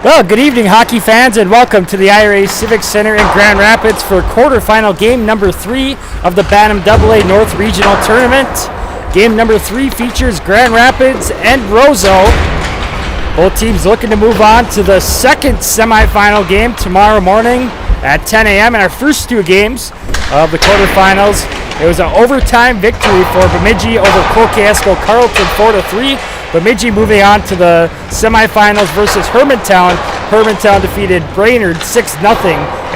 Well, good evening, hockey fans, and welcome to the IRA Civic Center in Grand Rapids for quarterfinal game number 3 of the Bantam AA North Regional Tournament. Game number 3 features Grand Rapids and Roseau. Both teams looking to move on to the second semifinal game tomorrow morning at 10 a.m. In our first two games of the quarterfinals, it was an overtime victory for Bemidji over Cloquet-Esco Carleton 4-3. Bemidji moving on to the semifinals versus Hermantown. Hermantown defeated Brainerd 6-0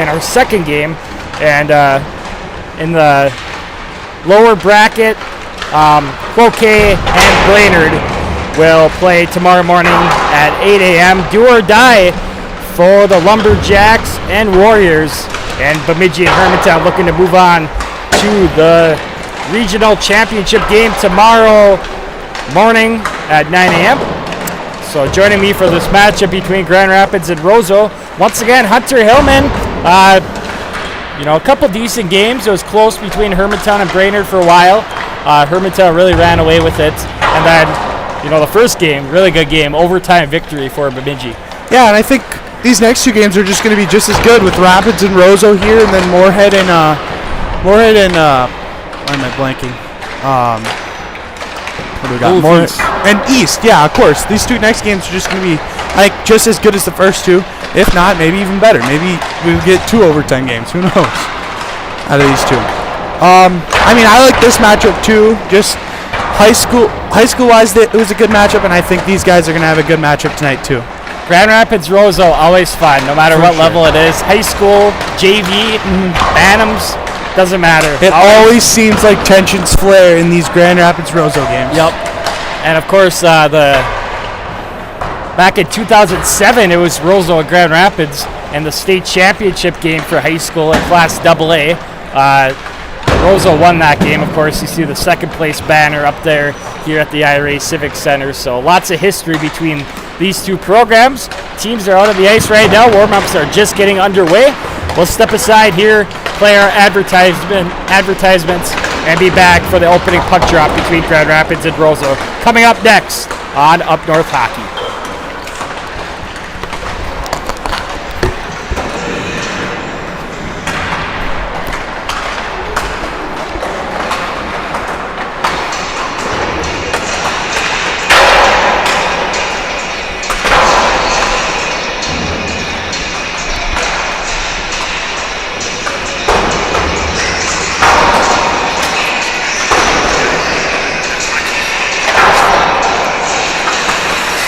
in our second game. And in the lower bracket, Cloquet and Brainerd will play tomorrow morning at 8 a.m. Do or die for the Lumberjacks and Warriors. And Bemidji and Hermantown looking to move on to the regional championship game tomorrow morning at 9 a.m. So joining me for this matchup between Grand Rapids and Roseau, once again, Hunter Hillman. A couple decent games. It was close between Hermantown and Brainerd for a while. Hermantown really ran away with it. And then, the first game, really good game, overtime victory for Bemidji. Yeah, and I think these next two games are just going to be just as good with Rapids and Roseau here, and then Moorhead and why am I blanking? What do we got? Moorhead and East. Yeah, of course. These two next games are just going to be just as good as the first two, if not maybe even better. Maybe we'll get 2 overtime games. Who knows? Out of these two. I like this matchup too. Just high school wise, it was a good matchup, and I think these guys are going to have a good matchup tonight too. Grand Rapids Roseau, always fun, no matter what level it is. High school, JV, Bantams, doesn't matter. It always seems like tensions flare in these Grand Rapids Roseau games. Yep. And of course, back in 2007, it was Roseau and Grand Rapids in the state championship game for high school in Class AA. Roseau won that game, of course. You see the second place banner up there here at the IRA Civic Center. So lots of history between these two programs. Teams are out on the ice right now. Warm-ups are just getting underway. We'll step aside here, play our advertisements, and be back for the opening puck drop between Grand Rapids and Roseau. Coming up next on Up North Hockey.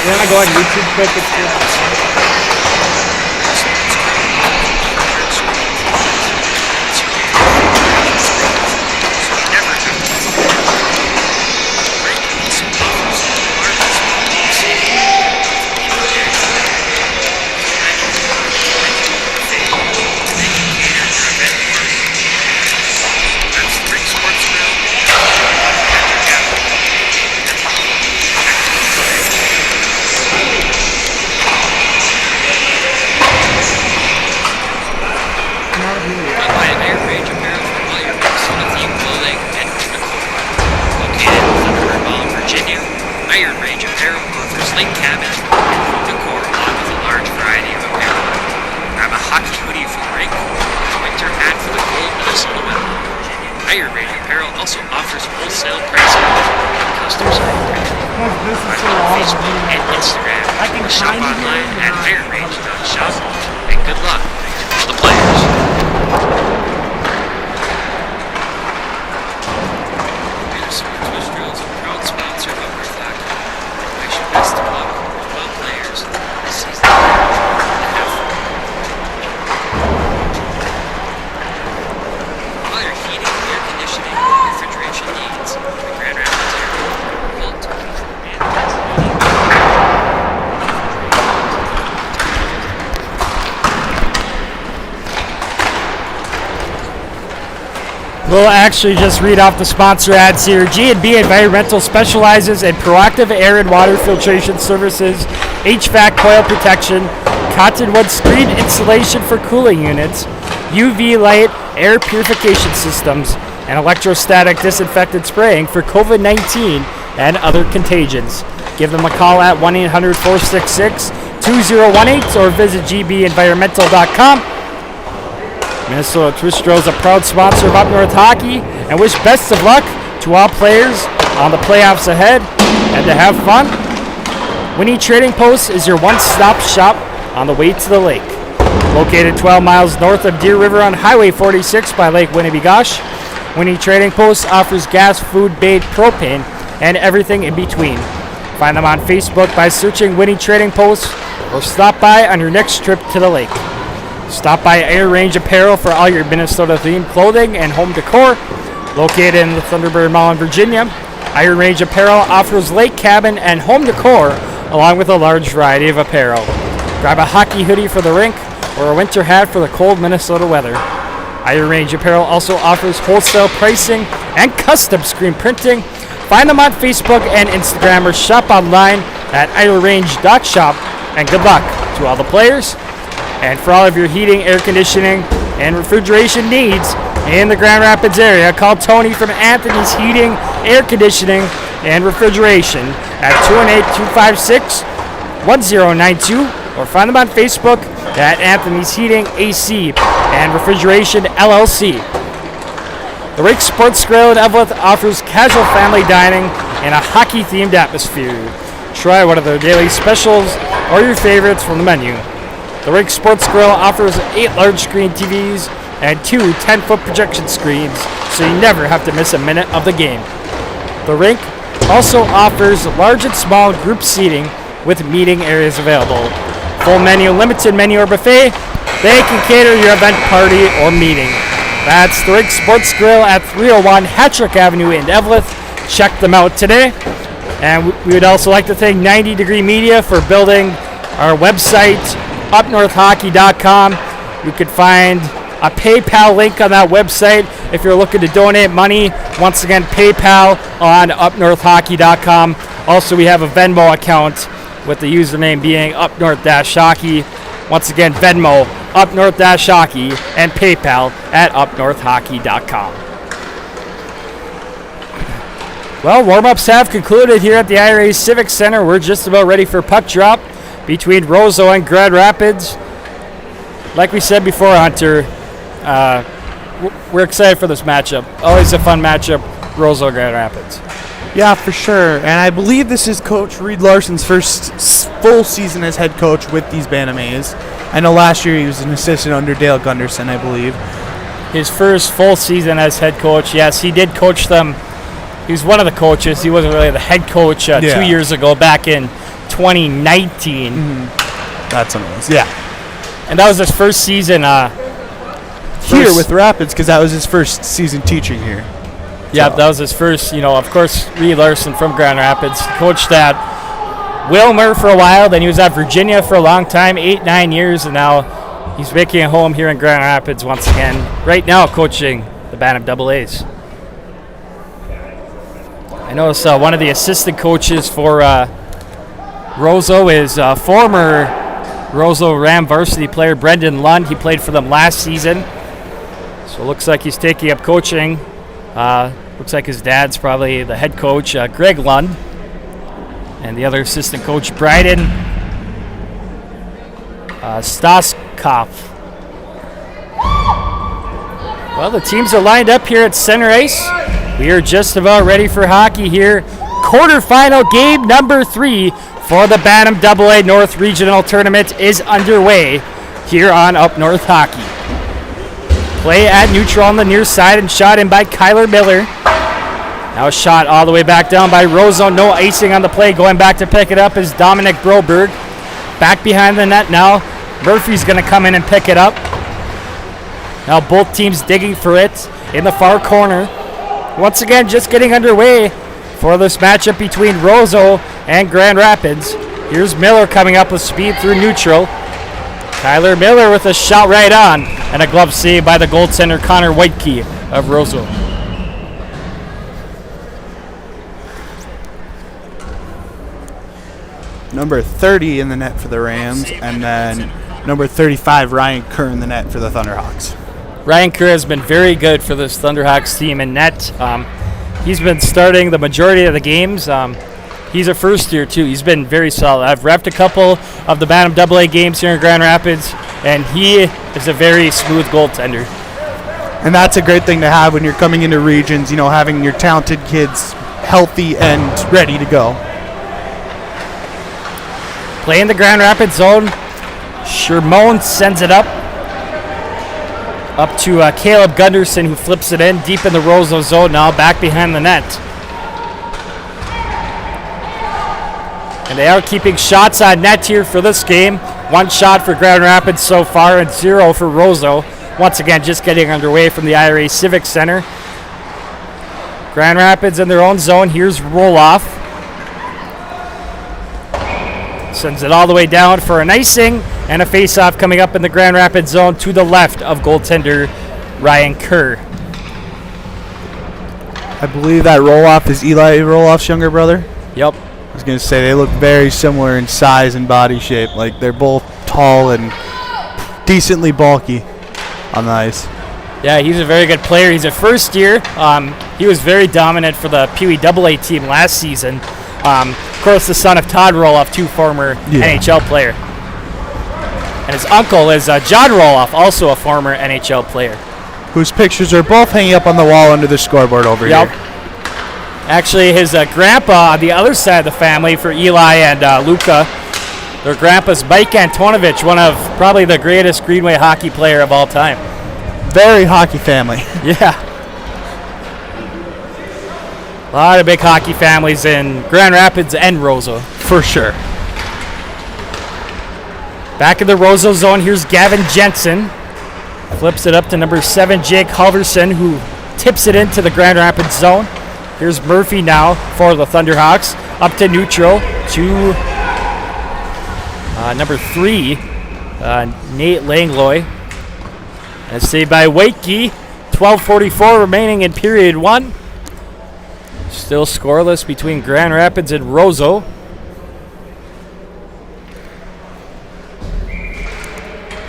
You want to go on YouTube quick? We'll actually just read off the sponsor ads here. G&B Environmental specializes in proactive air and water filtration services, HVAC coil protection, cottonwood screen insulation for cooling units, UV light air purification systems, and electrostatic disinfectant spraying for COVID-19 and other contagions. Give them a call at 1-800-466 2018 or visit gbeenvironmental.com. Minnesota Twistro is a proud sponsor of Up North Hockey and wish best of luck to all players on the playoffs ahead and to have fun. Winnie Trading Post is your one-stop shop on the way to the lake. Located 12 miles north of Deer River on Highway 46 by Lake Winnebagosh, Winnie Trading Post offers gas, food, bait, propane, and everything in between. Find them on Facebook by searching Winnie Trading Post or stop by on your next trip to the lake. Stop by Air Range Apparel for all your Minnesota-themed clothing and home decor. Located in the Thunderbird Mall in Virginia, Iron Range Apparel offers lake cabin and home decor along with a large variety of apparel. Grab a hockey hoodie for the rink or a winter hat for the cold Minnesota weather. Iron Range Apparel also offers wholesale pricing and custom screen printing. Find them on Facebook and Instagram or shop online at ironrange.shop. And good luck to all the players. And for all of your heating, air conditioning, and refrigeration needs in the Grand Rapids area, call Tony from Anthony's Heating, Air Conditioning, and Refrigeration at 218-256-1092 or find them on Facebook at Anthony's Heating, AC, and Refrigeration, LLC. The Rake Sports Grill in Eveleth offers casual family dining in a hockey-themed atmosphere. Try one of their daily specials or your favorites from the menu. The Rake Sports Grill offers 8 large-screen TVs and 2 10-foot projection screens, so you never have to miss a minute of the game. The rink also offers large and small group seating with meeting areas available. Full menu, limited menu, or buffet, they can cater your event, party, or meeting. That's the Rake Sports Grill at 301 Hattrick Avenue in Eveleth. Check them out today. And we would also like to thank 90 Degree Media for building our website, upnorthhockey.com. You could find a PayPal link on that website if you're looking to donate money. Once again, PayPal on upnorthhockey.com. Also, we have a Venmo account with the username being upnorth-hockey. Once again, Venmo, upnorth-hockey, and PayPal at upnorthhockey.com. Well, warm-ups have concluded here at the IRA Civic Center. We're just about ready for puck drop between Roseau and Grand Rapids. Like we said before, Hunter, we're excited for this matchup. Always a fun matchup, Roseau, Grand Rapids. Yeah, for sure. And I believe this is Coach Reed Larson's first full season as head coach with these Bantam A's. I know last year he was an assistant under Dale Gunderson, I believe. His first full season as head coach. Yes, he did coach them. He was one of the coaches. He wasn't really the head coach 2 years ago, back in 2019. Mm-hmm. That's amazing. Yeah. And that was his first season here with Rapids, because that was his first season teaching here. Yeah, that was his first, of course, Reed Larson from Grand Rapids. Coached at Wilmer for a while, then he was at Virginia for a long time, 8-9 years, and now he's making a home here in Grand Rapids once again. Right now coaching the Bantam AA's. I noticed one of the assistant coaches for Roseau is former Roseau Ram varsity player Brendan Lund. He played for them last season. So it looks like he's taking up coaching. Looks like his dad's probably the head coach, Greg Lund. And the other assistant coach, Bryden Stoskopf. Well, the teams are lined up here at center ice. We are just about ready for hockey here. Quarterfinal game number 3 for the Bantam AA North Regional Tournament is underway here on Up North Hockey. Play at neutral on the near side and shot in by Kyler Miller. Now a shot all the way back down by Roseau. No icing on the play. Going back to pick it up is Dominic Broberg. Back behind the net now. Murphy's going to come in and pick it up. Now both teams digging for it in the far corner. Once again, just getting underway for this matchup between Roseau and Grand Rapids. Here's Miller coming up with speed through neutral. Kyler Miller with a shot right on, and a glove save by the goaltender Connor Whitekey of Roseau. Number 30 in the net for the Rams, and then number 35, Ryan Kerr, in the net for the Thunderhawks. Ryan Kerr has been very good for this Thunderhawks team in net. He's been starting the majority of the games. He's a first year too. He's been very solid. I've repped a couple of the Bantam AA games here in Grand Rapids, and he is a very smooth goaltender. And that's a great thing to have when you're coming into regions, having your talented kids healthy and ready to go. Playing the Grand Rapids zone, Shermone sends it up to Caleb Gunderson, who flips it in deep in the Roseau zone, now back behind the net. And they are keeping shots on net here for this game. 1 shot for Grand Rapids so far and 0 for Roseau. Once again, just getting underway from the IRA Civic Center. Grand Rapids in their own zone. Here's Roloff. Sends it all the way down for an icing and a face-off coming up in the Grand Rapids zone to the left of goaltender Ryan Kerr. I believe that Roloff is Eli Roloff's younger brother. Yep. I was going to say they look very similar in size and body shape. Like they're both tall and decently bulky on the ice. Yeah, he's a very good player. He's a first year. He was very dominant for the Pee Wee AA team last season. Of course, the son of Todd Roloff, 2 former NHL player. And his uncle is John Roloff, also a former NHL player. Whose pictures are both hanging up on the wall under the scoreboard over here. Actually, his grandpa on the other side of the family for Eli and Luca, their grandpa's Mike Antonovich, one of probably the greatest Greenway hockey player of all time. Very hockey family. Yeah. A lot of big hockey families in Grand Rapids and Roseau. For sure. Back in the Roseau zone, here's Gavin Jensen. Flips it up to number 7, Jake Halverson, who tips it into the Grand Rapids zone. Here's Murphy now for the Thunderhawks. Up to neutral to number 3, Nate Langlois. And saved by Wakey. 12:44 remaining in period 1. Still scoreless between Grand Rapids and Roseau.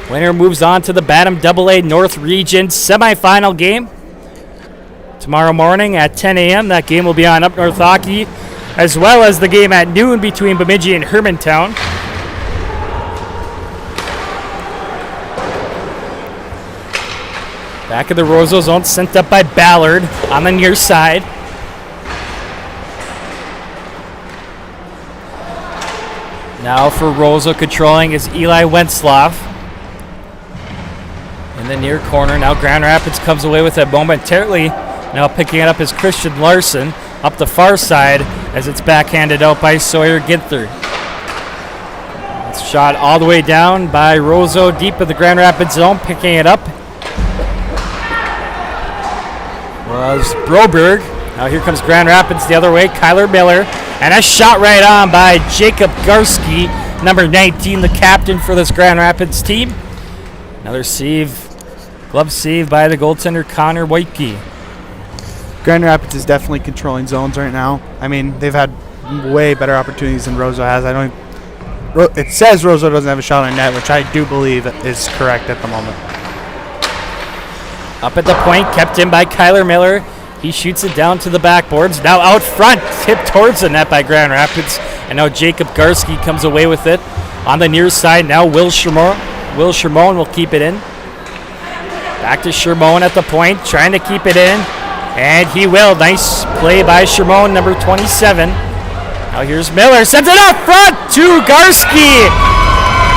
Winner moves on to the Bantam AA North Region semifinal game. Tomorrow morning at 10 a.m. That game will be on Up North Hockey, as well as the game at noon between Bemidji and Hermantown. Back of the Roseau zone, sent up by Ballard on the near side. Now for Roseau, controlling is Eli Wentzloff. In the near corner, now Grand Rapids comes away with it momentarily. Now picking it up is Christian Larson up the far side as it's backhanded out by Sawyer Ginther. It's shot all the way down by Roseau deep in the Grand Rapids zone. Picking it up was Broberg. Now here comes Grand Rapids the other way. Kyler Miller. And a shot right on by Jacob Garski, number 19, the captain for this Grand Rapids team. Another save, glove save by the goaltender Connor Whitekey. Grand Rapids is definitely controlling zones right now. I mean, they've had way better opportunities than Roseau has. It says Roseau doesn't have a shot on net, which I do believe is correct at the moment. Up at the point, kept in by Kyler Miller. He shoots it down to the backboards. Now out front, tipped towards the net by Grand Rapids. And now Jacob Garski comes away with it. On the near side, now Will Shermone. Will Shermone will keep it in. Back to Shermone at the point, trying to keep it in. And he will. Nice play by Shermone, number 27. Now here's Miller. Sends it out front to Garski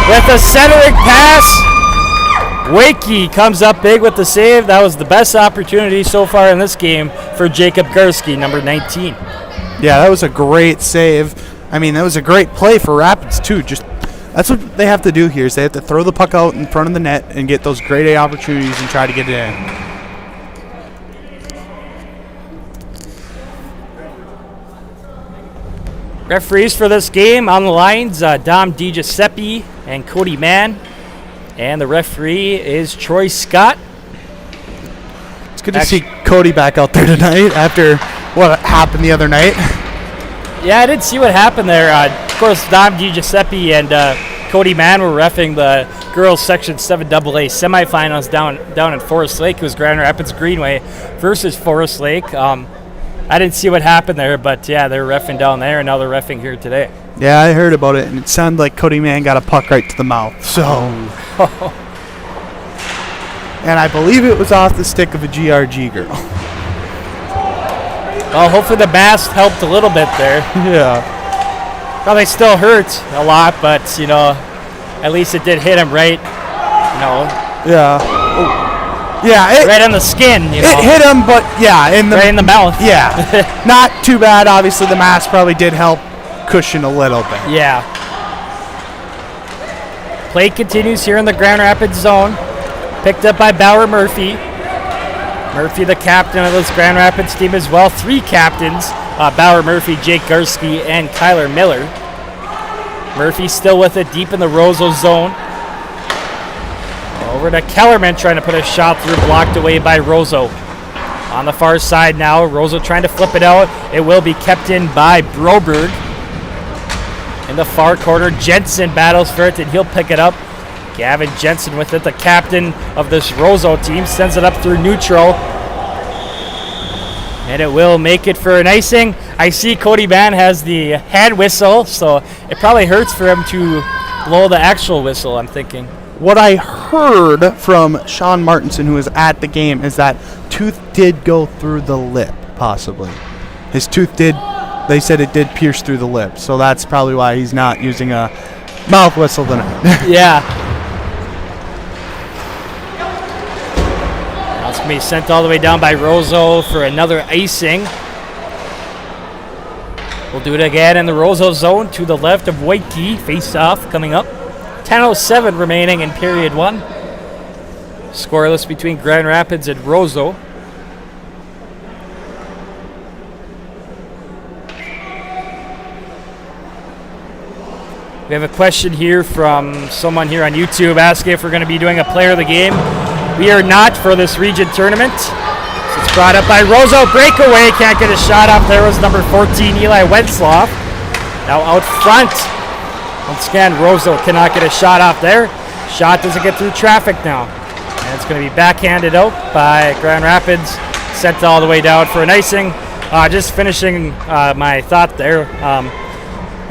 with a centering pass. Wakey comes up big with the save. That was the best opportunity so far in this game for Jacob Garski, number 19. Yeah, that was a great save. I mean, that was a great play for Rapids, too. Just that's what they have to do here is they have to throw the puck out in front of the net and get those grade A opportunities and try to get it in. Referees for this game on the lines, Dom DiGiuseppe and Cody Mann. And the referee is Troy Scott. It's good to see Cody back out there tonight after what happened the other night. Yeah, I did see what happened there. Of course, Dom DiGiuseppe and Cody Mann were reffing the girls Section 7AA semifinals down in Forest Lake. It was Grand Rapids Greenway versus Forest Lake. I didn't see what happened there, but yeah, they were reffing down there, and now they're reffing here today. Yeah, I heard about it, and it sounded like Cody Mann got a puck right to the mouth. So, and I believe it was off the stick of a GRG girl. Well, hopefully the mask helped a little bit there. Yeah. Probably still hurt a lot, but, you know, at least it did hit him right, you know. Yeah. Oh. Yeah. Right on the skin, you know. It hit him, but, yeah. Right in the mouth. Yeah. Not too bad. Obviously, the mask probably did help cushion a little bit. Yeah. Play continues here in the Grand Rapids zone. Picked up by Bauer Murphy. Murphy, the captain of this Grand Rapids team as well. 3 captains. Bauer Murphy, Jake Garski, and Kyler Miller. Murphy still with it deep in the Roseau zone. Over to Kellerman, trying to put a shot through, blocked away by Roseau. On the far side now, Roseau trying to flip it out. It will be kept in by Broberg. In the far corner, Jensen battles for it, and he'll pick it up. Gavin Jensen with it, the captain of this Roseau team, sends it up through neutral. And it will make it for an icing. I see Cody Mann has the hand whistle, so it probably hurts for him to blow the actual whistle, I'm thinking. What I heard from Sean Martinson, who was at the game, is that tooth did go through the lip, possibly. His tooth did, they said it did pierce through the lip, so that's probably why he's not using a mouth whistle tonight. Yeah. Now it's going to be sent all the way down by Roseau for another icing. We'll do it again in the Roseau zone to the left of White Key. Face off coming up. 10:07 remaining in period 1. Scoreless between Grand Rapids and Roseau. We have a question here from someone here on YouTube asking if we're going to be doing a player of the game. We are not for this region tournament. So it's brought up by Roseau. Breakaway. Can't get a shot up. There was number 14, Eli Wentzloff. Now out front. Once again, Roseau cannot get a shot off there. Shot doesn't get through traffic now. And it's going to be backhanded out by Grand Rapids. Sent all the way down for an icing. Just finishing my thought there.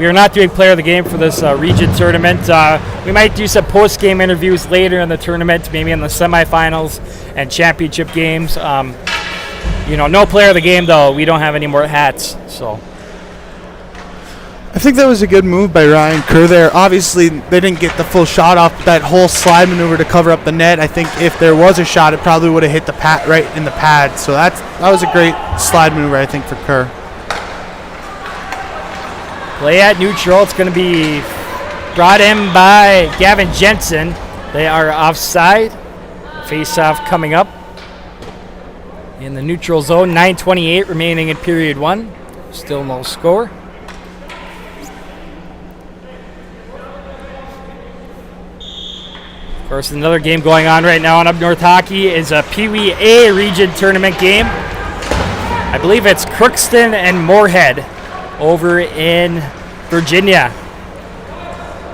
We are not doing player of the game for this region tournament. We might do some post-game interviews later in the tournament, maybe in the semifinals and championship games. No player of the game, though. We don't have any more hats, so... I think that was a good move by Ryan Kerr there. Obviously, they didn't get the full shot off that whole slide maneuver to cover up the net. I think if there was a shot, it probably would have hit the pad right in the pad. So that was a great slide maneuver, I think, for Kerr. Play at neutral. It's going to be brought in by Gavin Jensen. They are offside. Face-off coming up in the neutral zone. 9:28 remaining in period 1. Still no score. Of course, another game going on right now on Up North Hockey is a Pee Wee A region tournament game. I believe it's Crookston and Moorhead over in Virginia.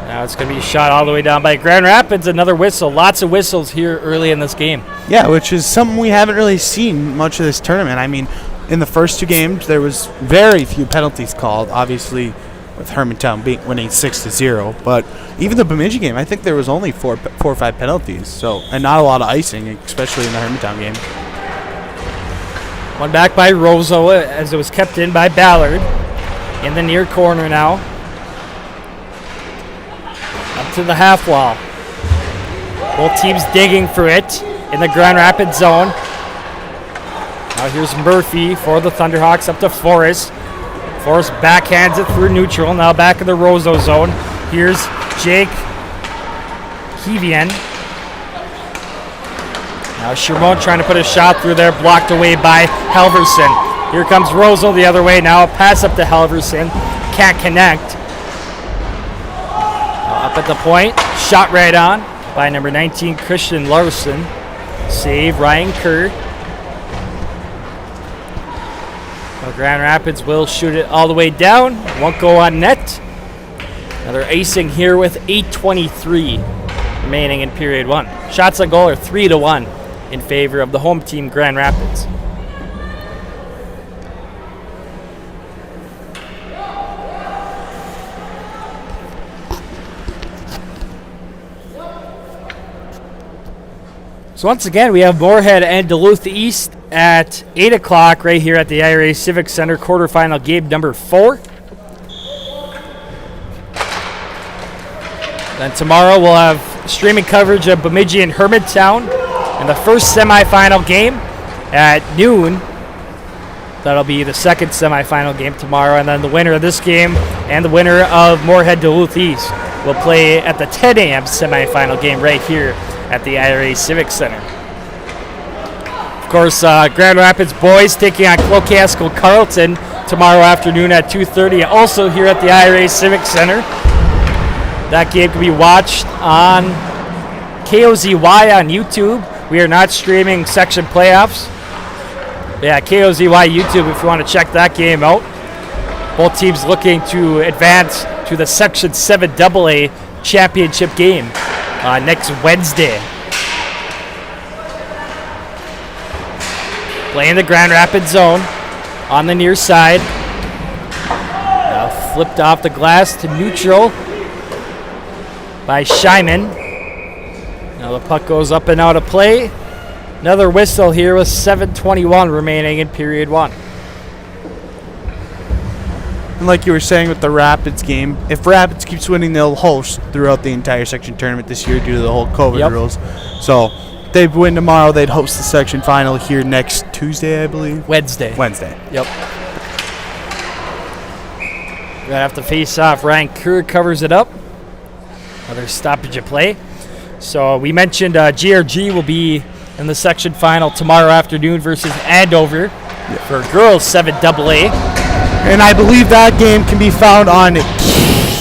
Now it's going to be shot all the way down by Grand Rapids. Another whistle. Lots of whistles here early in this game. Yeah, which is something we haven't really seen much of this tournament. I mean, in the first 2 games, there was very few penalties called, obviously, with Hermantown winning 6-0. But even the Bemidji game, I think there was only 4 or 5 penalties. So, and not a lot of icing, especially in the Hermantown game. One back by Roseau as it was kept in by Ballard. In the near corner now. Up to the half wall. Both teams digging for it in the Grand Rapids zone. Now here's Murphy for the Thunderhawks up to Forrest. Forrest backhands it through neutral. Now back in the Roseau zone. Here's Jake Hevian. Now Shermone trying to put a shot through there, blocked away by Halverson. Here comes Roseau the other way now. A pass up to Halverson. Can't connect. Up at the point. Shot right on by number 19, Christian Larson. Save Ryan Kerr. Well, Grand Rapids will shoot it all the way down. Won't go on net. Another icing here with 8:23 remaining in period 1. Shots on goal are 3-1 in favor of the home team, Grand Rapids. So once again, we have Moorhead and Duluth East at 8 o'clock right here at the IRA Civic Center, quarterfinal game number 4. Then tomorrow we'll have streaming coverage of Bemidji and Hermantown in the first semifinal game at noon. That'll be the second semifinal game tomorrow, and then the winner of this game and the winner of Moorhead Duluth East will play at the 10 a.m. semifinal game right here at the IRA Civic Center. Of course, Grand Rapids boys taking on Clocaskell Carleton tomorrow afternoon at 2:30, also here at the IRA Civic Center. That game can be watched on KOZY on YouTube. We are not streaming section playoffs. Yeah, KOZY YouTube if you want to check that game out. Both teams looking to advance to the Section 7 AA championship game next Wednesday. Playing the Grand Rapids zone on the near side. Now flipped off the glass to neutral by Scheiman. Now the puck goes up and out of play. Another whistle here with 7:21 remaining in period 1. And like you were saying with the Rapids game, if Rapids keeps winning, they'll host throughout the entire section tournament this year due to the whole COVID rules. So if they win tomorrow, they'd host the section final here next Tuesday, I believe. Wednesday. Yep. We're gonna have to face off. Ryan Kerr covers it up. Another stoppage of play. So we mentioned GRG will be in the section final tomorrow afternoon versus Andover for girls 7 AA. And I believe that game can be found on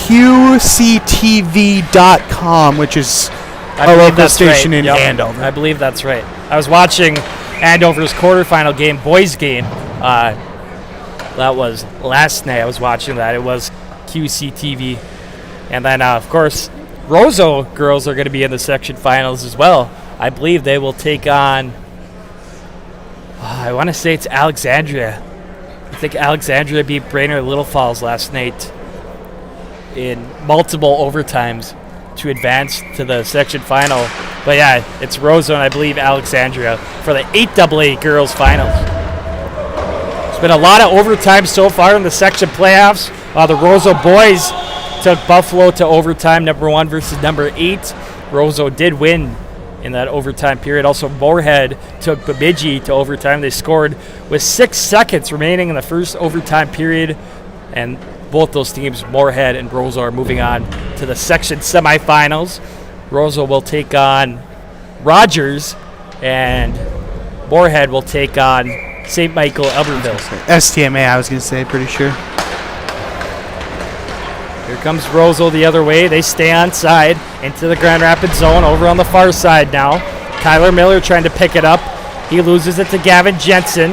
QCTV.com, which is a local station in Andover. I believe that's right. I was watching Andover's quarterfinal game, boys game. That was last night I was watching that. It was QCTV. And then, of course, Roseau girls are going to be in the section finals as well. I believe they will take on, I want to say it's Alexandria. I think Alexandria beat Brainerd Little Falls last night in multiple overtimes to advance to the section final. But yeah, it's Roseau and I believe Alexandria for the 8 AA girls finals. There's been a lot of overtime so far in the section playoffs. The Roseau boys took Buffalo to overtime, number 1 versus number 8. Roseau did win in that overtime period. Also, Moorhead took Bemidji to overtime. They scored with 6 seconds remaining in the first overtime period. And both those teams, Moorhead and Roseau, are moving on to the section semifinals. Roseau will take on Rogers, and Moorhead will take on St. Michael Albertville. STMA, I was going to say, pretty sure. Here comes Roseau the other way. They stay on side into the Grand Rapids zone over on the far side now. Tyler Miller trying to pick it up. He loses it to Gavin Jensen.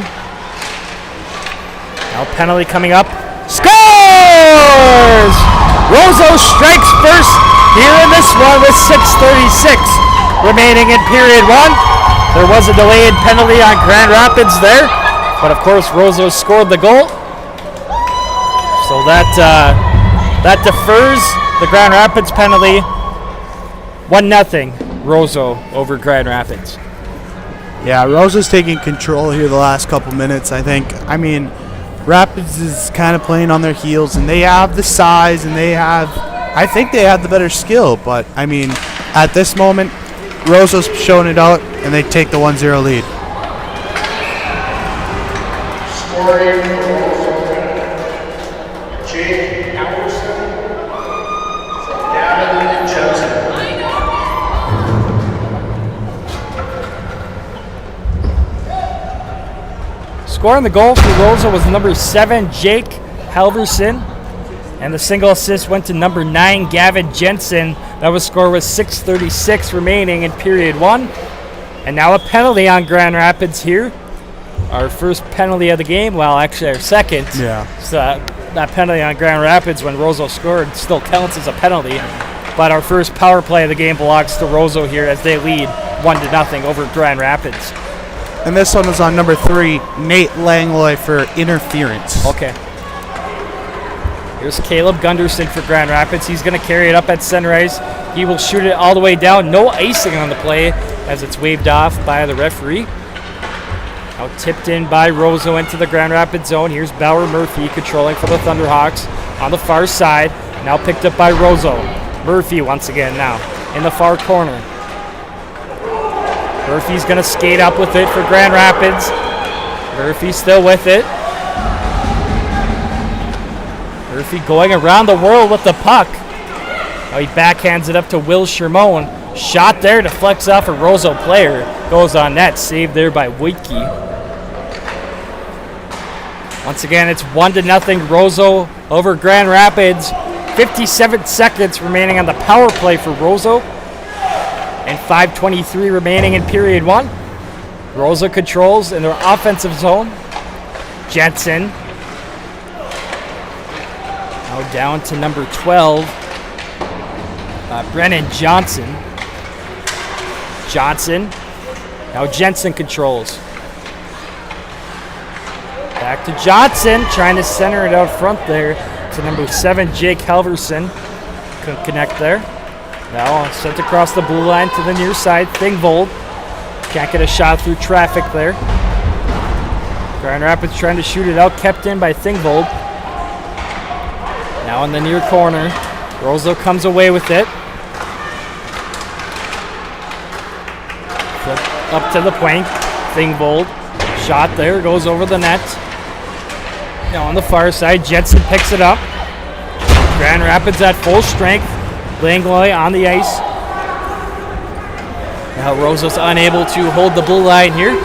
Now penalty coming up. Scores! Roseau strikes first here in this one with 6:36 remaining in period 1. There was a delayed penalty on Grand Rapids there, but of course Roseau scored the goal. So that defers the Grand Rapids penalty. 1-0 Roseau over Grand Rapids. Yeah, Roseau's taking control here the last couple minutes, I think. I mean, Rapids is kind of playing on their heels, and they have the size, and I think they have the better skill. But, I mean, at this moment, Roseau's showing it out, and they take the 1-0 lead. Scoring the goal for Roseau was number 7, Jake Halverson. And the single assist went to number 9, Gavin Jensen. That was scored with 6:36 remaining in period 1. And now a penalty on Grand Rapids here. Our first penalty of the game. Well, actually our second. Yeah. So that penalty on Grand Rapids when Roseau scored still counts as a penalty. But our first power play of the game belongs to Roseau here as they lead 1-0 over Grand Rapids. And this one was on number 3, Nate Langlois, for interference. Okay. Here's Caleb Gunderson for Grand Rapids. He's going to carry it up at center ice. He will shoot it all the way down. No icing on the play as it's waved off by the referee. Now tipped in by Roseau into the Grand Rapids zone. Here's Bauer Murphy controlling for the Thunderhawks on the far side. Now picked up by Roseau. Murphy once again now in the far corner. Murphy's going to skate up with it for Grand Rapids. Murphy still with it. Murphy going around the world with the puck. Now he backhands it up to Will Shermone. Shot there, deflects off a Roseau player. Goes on net, saved there by Wojtke. Once again, it's 1-0 Roseau over Grand Rapids. 57 seconds remaining on the power play for Roseau. And 5:23 remaining in period 1. Roseau controls in their offensive zone. Jensen. Now down to number 12. Brennan Johnson. Now Jensen controls. Back to Johnson, trying to center it out front there to number 7, Jake Halverson. Couldn't connect there. Now sent across the blue line to the near side. Thingvold can't get a shot through traffic there. Grand Rapids trying to shoot it out, kept in by Thingvold. Now in the near corner, Roseau comes away with it. Flip up to the point. Thingvold, shot there, goes over the net. Now on the far side, Jensen picks it up. Grand Rapids at full strength. Langlois on the ice. Now Roseau's unable to hold the blue line here.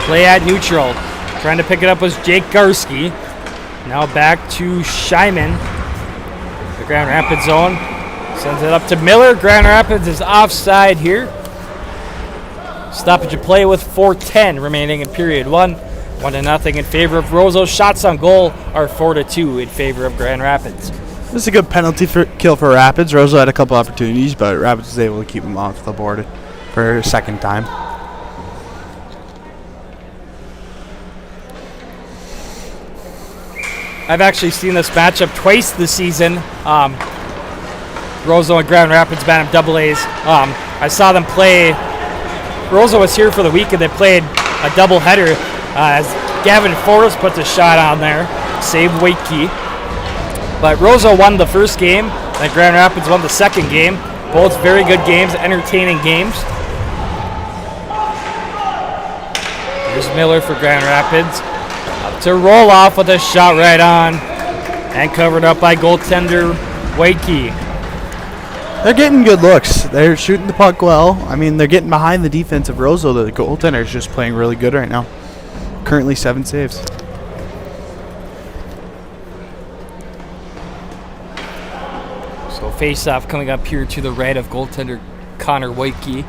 Play at neutral. Trying to pick it up was Jake Garski. Now back to Scheiman. The Grand Rapids zone. Sends it up to Miller. Grand Rapids is offside here. Stoppage of play with 4:10 remaining in period 1. 1-0 in favor of Roseau. Shots on goal are 4-2 in favor of Grand Rapids. This is a good penalty kill for Rapids. Roseau had a couple opportunities, but Rapids was able to keep him off the board for a second time. I've actually seen this matchup twice this season. Roseau and Grand Rapids Bantam AA's. I saw them play. Roseau was here for the week and they played a doubleheader as Gavin Forrest put the shot on there, saved Wojtke. But Roseau won the first game, and Grand Rapids won the second game. Both very good games, entertaining games. Here's Miller for Grand Rapids. Up to Roloff with a shot right on, and covered up by goaltender Wojtke. They're getting good looks. They're shooting the puck well. I mean, they're getting behind the defense of Roseau. The goaltender is just playing really good right now. Currently 7 saves. So face-off coming up here to the right of goaltender Connor Wojtke.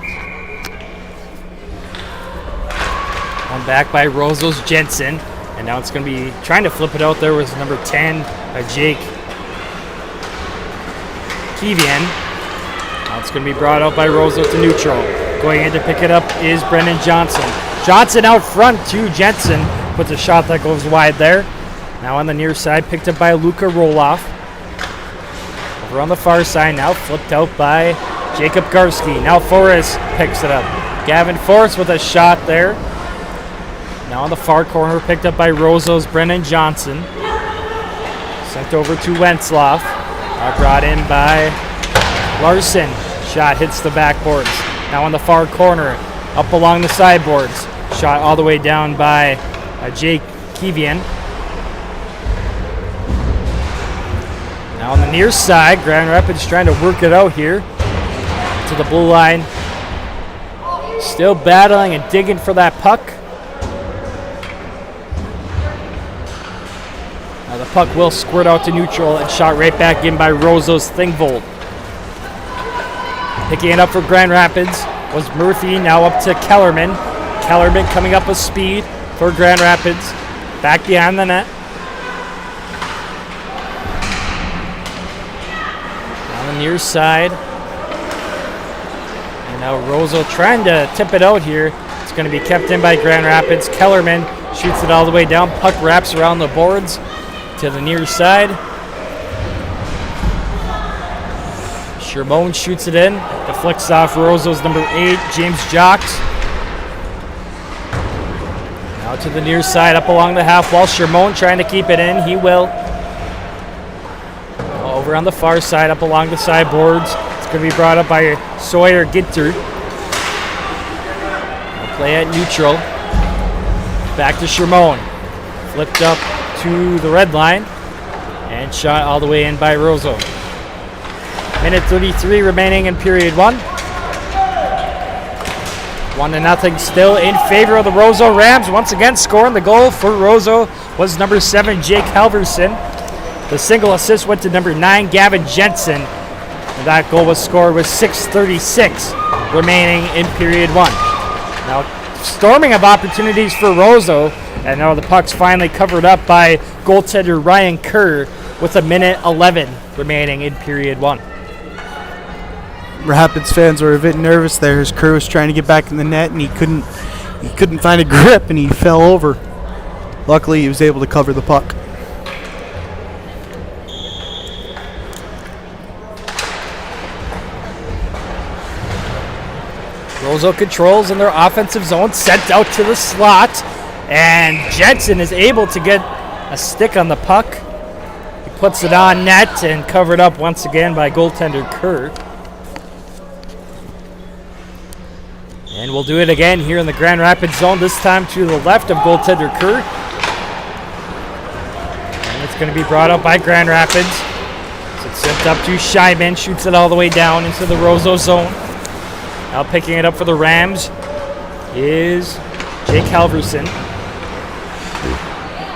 On back by Roseau's Jensen. And now it's going to be trying to flip it out there with number 10, Jake Keevian. Now it's going to be brought out by Roseau to neutral. Going in to pick it up is Brendan Johnson. Johnson out front to Jensen. Puts a shot that goes wide there. Now on the near side, picked up by Luka Roloff. Over on the far side now, flipped out by Jacob Garski. Now Forrest picks it up. Gavin Forrest with a shot there. Now on the far corner, picked up by Roseau's Brennan Johnson. Sent over to Wentzloff. Brought in by Larson. Shot hits the backboards. Now on the far corner, up along the sideboards. Shot all the way down by Jake Keevian. Now on the near side, Grand Rapids trying to work it out here to the blue line. Still battling and digging for that puck. Now the puck will squirt out to neutral and shot right back in by Roseau's Thingvold. Picking it up for Grand Rapids was Murphy, now up to Kellerman. Kellerman coming up with speed for Grand Rapids. Back behind the net. On the near side. And now Roseau trying to tip it out here. It's going to be kept in by Grand Rapids. Kellerman shoots it all the way down. Puck wraps around the boards to the near side. Shermone shoots it in. flicks off Roseau's number 8, James Jocks. Now to the near side, up along the half wall. Shermone trying to keep it in. He will. Over on the far side, up along the sideboards. It's going to be brought up by Sawyer Ginter. Play at neutral. Back to Shermone. Flipped up to the red line. And shot all the way in by Roseau. Minute 33 remaining in period 1. 1-0 still in favor of the Roseau Rams. Once again scoring the goal for Roseau was number 7, Jake Halverson. The single assist went to number 9, Gavin Jensen. And that goal was scored with 6:36 remaining in period 1. Now, storming of opportunities for Roseau. And now the puck's finally covered up by goaltender Ryan Kerr with a minute 11 remaining in period 1. Rapids fans were a bit nervous there. His Kerr was trying to get back in the net, and he couldn't find a grip, and he fell over. Luckily, he was able to cover the puck. Roseau controls in their offensive zone, sent out to the slot, and Jensen is able to get a stick on the puck. He puts it on net and covered up once again by goaltender Kerr. And we'll do it again here in the Grand Rapids zone, this time to the left of goaltender Kerr. And it's going to be brought up by Grand Rapids. So it's sent up to Scheiman, shoots it all the way down into the Roseau zone. Now picking it up for the Rams is Jake Halverson.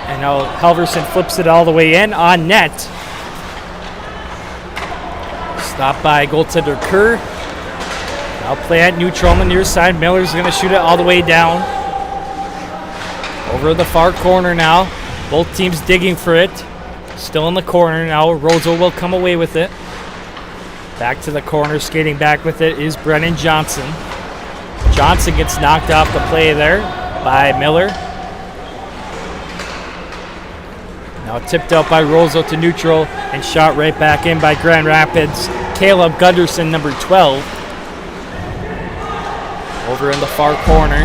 And now Halverson flips it all the way in on net. Stopped by goaltender Kerr. Now play at neutral on the near side. Miller's going to shoot it all the way down. Over in the far corner now. Both teams digging for it. Still in the corner now. Roseau will come away with it. Back to the corner, skating back with it is Brennan Johnson. Johnson gets knocked off the play there by Miller. Now tipped up by Roseau to neutral and shot right back in by Grand Rapids. Caleb Gunderson, number 12. Over in the far corner.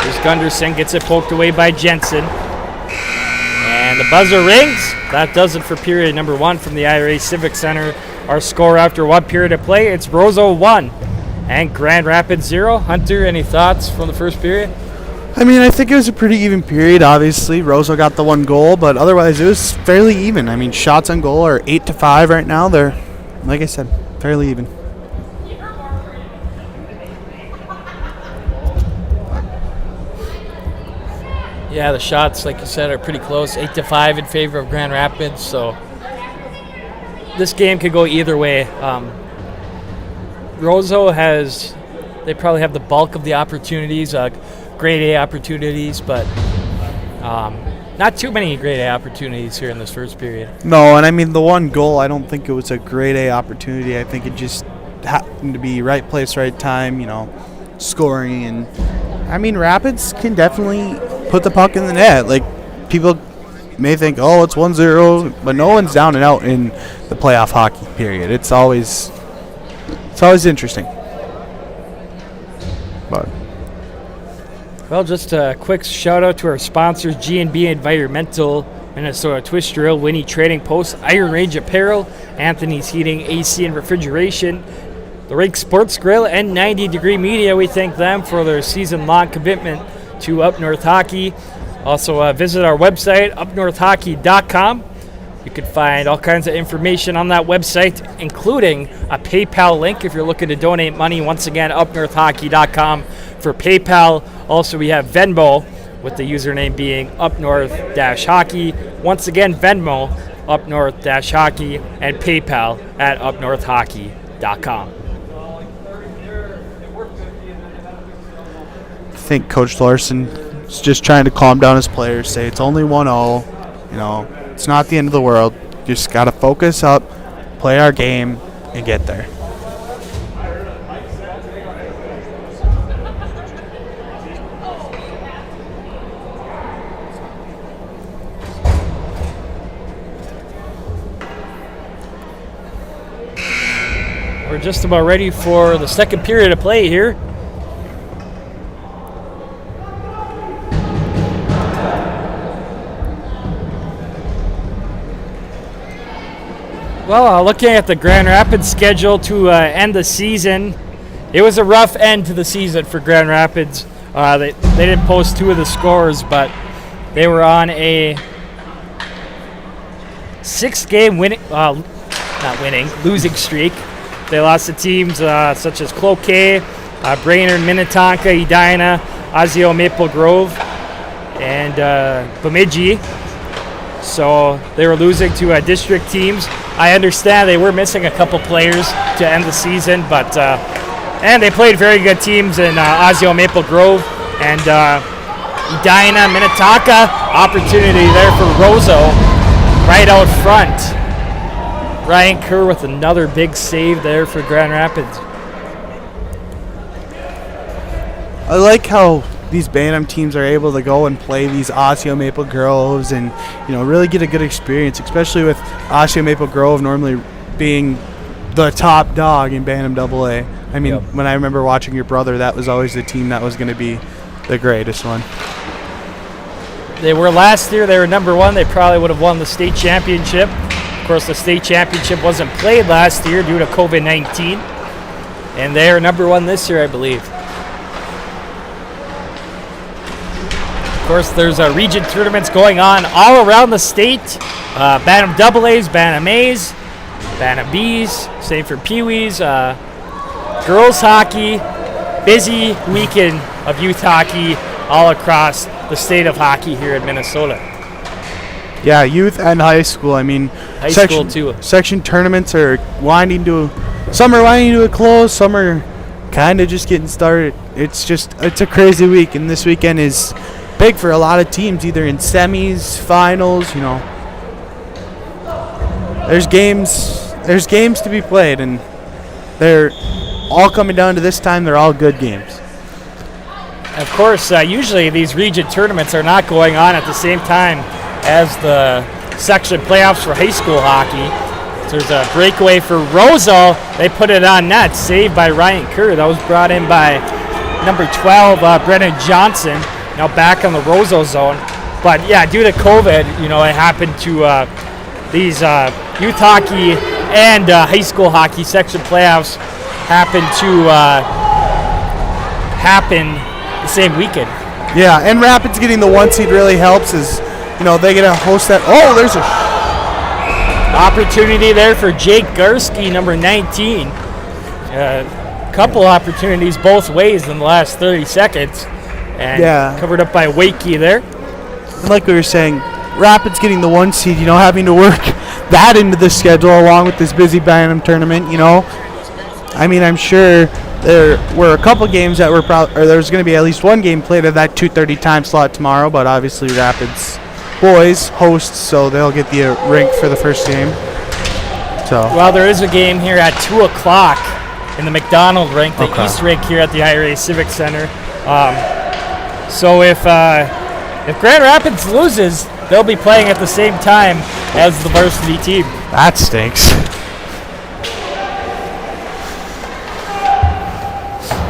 Here's Gunderson, gets it poked away by Jensen. And the buzzer rings. That does it for period number 1 from the IRA Civic Center. Our score after 1 period of play, it's Roseau 1 and Grand Rapids 0. Hunter, any thoughts from the first period? I mean, I think it was a pretty even period, obviously. Roseau got the 1 goal, but otherwise it was fairly even. I mean, shots on goal are 8-5 right now. They're, like I said, fairly even. Yeah, the shots, like you said, are pretty close. 8-5 in favor of Grand Rapids, so this game could go either way. Roseau they probably have the bulk of the opportunities, grade A opportunities, but not too many grade A opportunities here in this first period. No, and I mean, the 1 goal, I don't think it was a grade A opportunity. I think it just happened to be right place, right time, scoring. And I mean, Rapids can definitely put the puck in the net. Like, people may think, oh, it's 1-0, but no one's down and out in the playoff hockey period. It's always interesting. But well, just a quick shout out to our sponsors: G&B Environmental, Minnesota Twist Drill, Winnie Trading Post, Iron Range Apparel, Anthony's Heating, AC and Refrigeration, the Rink Sports Grill, and 90 Degree Media. We thank them for their season-long commitment to Up North Hockey. Also, visit our website, upnorthhockey.com. You can find all kinds of information on that website, including a PayPal link if you're looking to donate money. Once again, upnorthhockey.com for PayPal. Also, we have Venmo with the username being upnorth-hockey. Once again, Venmo, upnorth-hockey, and PayPal at upnorthhockey.com. I think Coach Larson is just trying to calm down his players, say it's only 1-0. It's not the end of the world. Just got to focus up, play our game, and get there. We're we're just about ready for the second period of play here. Well, looking at the Grand Rapids schedule to end the season, it was a rough end to the season for Grand Rapids. They didn't post 2 of the scores, but they were on a 6-game losing streak. They lost to teams such as Cloquet, Brainerd, Minnetonka, Edina, Osceola, Maple Grove, and Bemidji. So they were losing to district teams. I understand they were missing a couple players to end the season, but and they played very good teams in Osceola, Maple Grove, and Edina, Minnetonka. Opportunity there for Roseau right out front. Ryan Kerr with another big save there for Grand Rapids. I like how these Bantam teams are able to go and play these Osceola Maple Groves and, really get a good experience, especially with Osceola Maple Grove normally being the top dog in Bantam AA. I mean, When I remember watching your brother, that was always the team that was going to be the greatest one. They were last year. They were number 1. They probably would have won the state championship. Of course, the state championship wasn't played last year due to COVID-19. And they are number 1 this year, I believe. Of course, there's region tournaments going on all around the state. Bantam AAs, Bantam A's, Bantam B's, same for Pee-wees. Girls hockey, busy weekend of youth hockey all across the state of hockey here in Minnesota. Yeah, youth and high school. I mean, high school too. Section tournaments are some are winding to a close, some are kind of just getting started. It's a crazy week, and this weekend is big for a lot of teams, either in semis, finals. There's games to be played, and they're all coming down to this time. They're all good games. Of course, usually these region tournaments are not going on at the same time as the section playoffs for high school hockey. So there's a breakaway for Roseau. They put it on net, saved by Ryan Kerr. That was brought in by number 12, Brennan Johnson. Now back on the Roseau zone. But yeah, due to COVID, it happened to these youth hockey and high school hockey section playoffs happen the same weekend. Yeah, and Rapids getting the 1 seed really helps as, they get to host that. Oh, there's a opportunity there for Jake Gursky, number 19. Couple opportunities both ways in the last 30 seconds. And covered up by Wakey there. And like we were saying, Rapids getting the 1 seed, having to work that into the schedule along with this busy Bantam tournament, I mean, I'm sure there were a couple games that were there's going to be at least one game played at that 2:30 time slot tomorrow, but obviously Rapids boys hosts, so they'll get the rink for the first game. So well, there is a game here at 2 o'clock in the McDonald rink, the East rink here at the IRA Civic Center. So if Grand Rapids loses, they'll be playing at the same time as the varsity team. That stinks.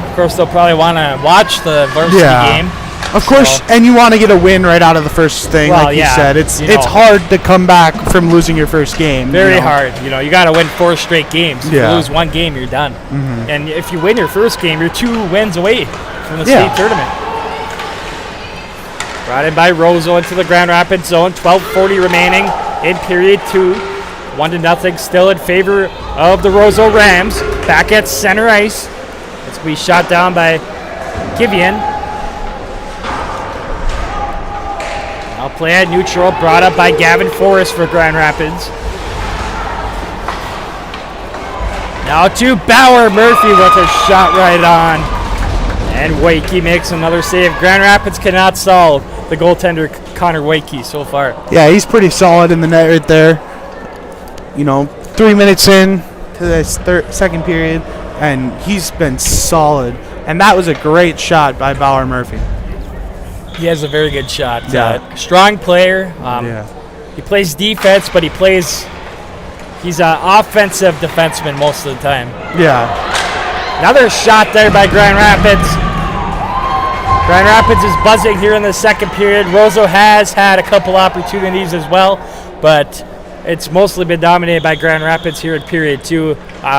Of course, they'll probably want to watch the varsity game. Of course, and you want to get a win right out of the first thing, like you said. It's hard to come back from losing your first game. Very hard. You got to win 4 straight games. If you lose one game, you're done. Mm-hmm. And if you win your first game, you're 2 wins away from the state tournament. Brought in by Roseau into the Grand Rapids zone. 12:40 remaining in period 2. 1-0 still in favor of the Roseau Rams. Back at center ice. It's going to be shot down by Kivian. Now play at neutral, brought up by Gavin Forrest for Grand Rapids. Now to Bauer Murphy with a shot right on. And Wakey makes another save. Grand Rapids cannot solve the goaltender Connor Wakey so far. Yeah, he's pretty solid in the net right there. 3 minutes in to this second period, and he's been solid. And that was a great shot by Bauer Murphy. He has a very good shot. Strong player. He plays defense, but he He's an offensive defenseman most of the time. Yeah. Another shot there by Grand Rapids. Grand Rapids is buzzing here in the second period. Roseau has had a couple opportunities as well, but it's mostly been dominated by Grand Rapids here in period 2.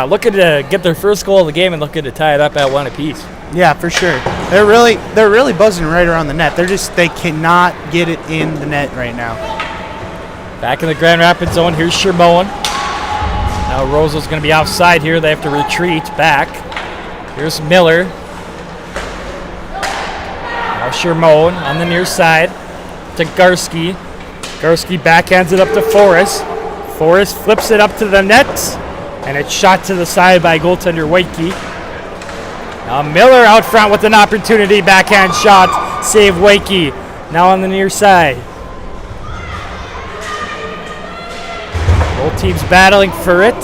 Looking to get their first goal of the game and looking to tie it up at 1 apiece. Yeah, for sure. They're really buzzing right around the net. They cannot get it in the net right now. Back in the Grand Rapids zone, here's Shermoen. Now Roseau's going to be offside here. They have to retreat back. Here's Miller. Now Shermoen on the near side to Garski. Garski backhands it up to Forrest. Forrest flips it up to the net, and it's shot to the side by goaltender Waikey. Now Miller out front with an opportunity. Backhand shot. Save Waikey. Now on the near side. Both teams battling for it.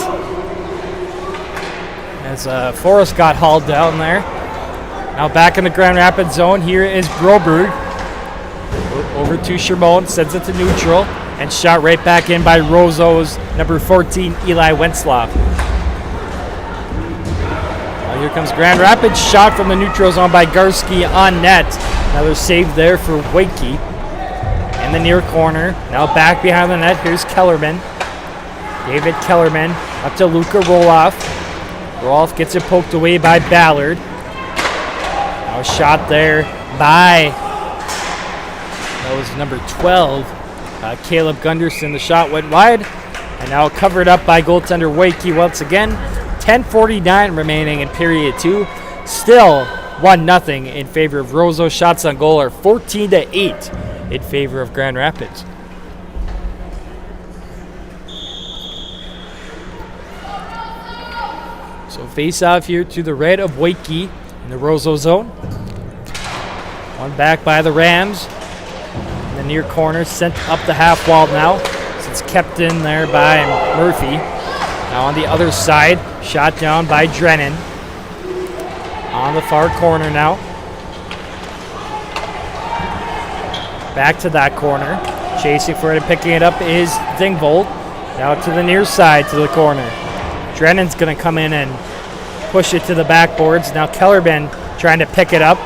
As Forrest got hauled down there. Now back in the Grand Rapids zone. Here is Broberg. Over to Shermoen. Sends it to neutral. And shot right back in by Roseau's number 14, Eli Wentzlaff. Now here comes Grand Rapids. Shot from the neutral zone by Garski on net. Another save there for Wakey. In the near corner. Now back behind the net. Here's Kellerman. David Kellerman up to Luka Roloff. Roloff gets it poked away by Ballard. Now a shot there by, that was number 12, Caleb Gunderson. The shot went wide and now covered up by goaltender Wakey once again. 10:49 remaining in period 2. Still 1-0 in favor of Roseau. Shots on goal are 14-8 in favor of Grand Rapids. So face off here to the red of Waikey in the Roseau zone. One back by the Rams. In the near corner, sent up the half wall now. So it's kept in there by Murphy. Now on the other side, shot down by Drennan. On the far corner now. Back to that corner. Chasing for it and picking it up is Dingvold. Now to the near side to the corner. Drennan's going to come in and push it to the backboards. Now Kellerman trying to pick it up.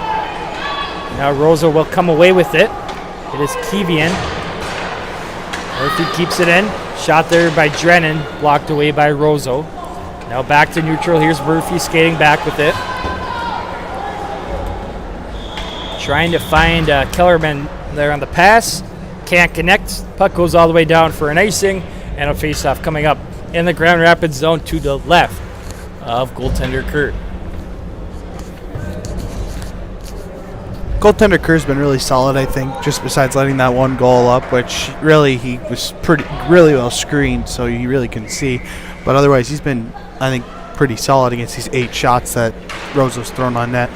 Now Roseau will come away with it. It is Keevian. Murphy keeps it in. Shot there by Drennan, blocked away by Roseau. Now back to neutral. Here's Murphy skating back with it. Trying to find Kellerman there on the pass. Can't connect. Puck goes all the way down for an icing. And a face-off coming up in the Grand Rapids zone to the left of goaltender Kurt. Goaltender Kerr's been really solid, I think, just besides letting that one goal up, which really he was really well screened, so you really couldn't see. But otherwise, he's been, I think, pretty solid against these 8 shots that Roseau's thrown on net.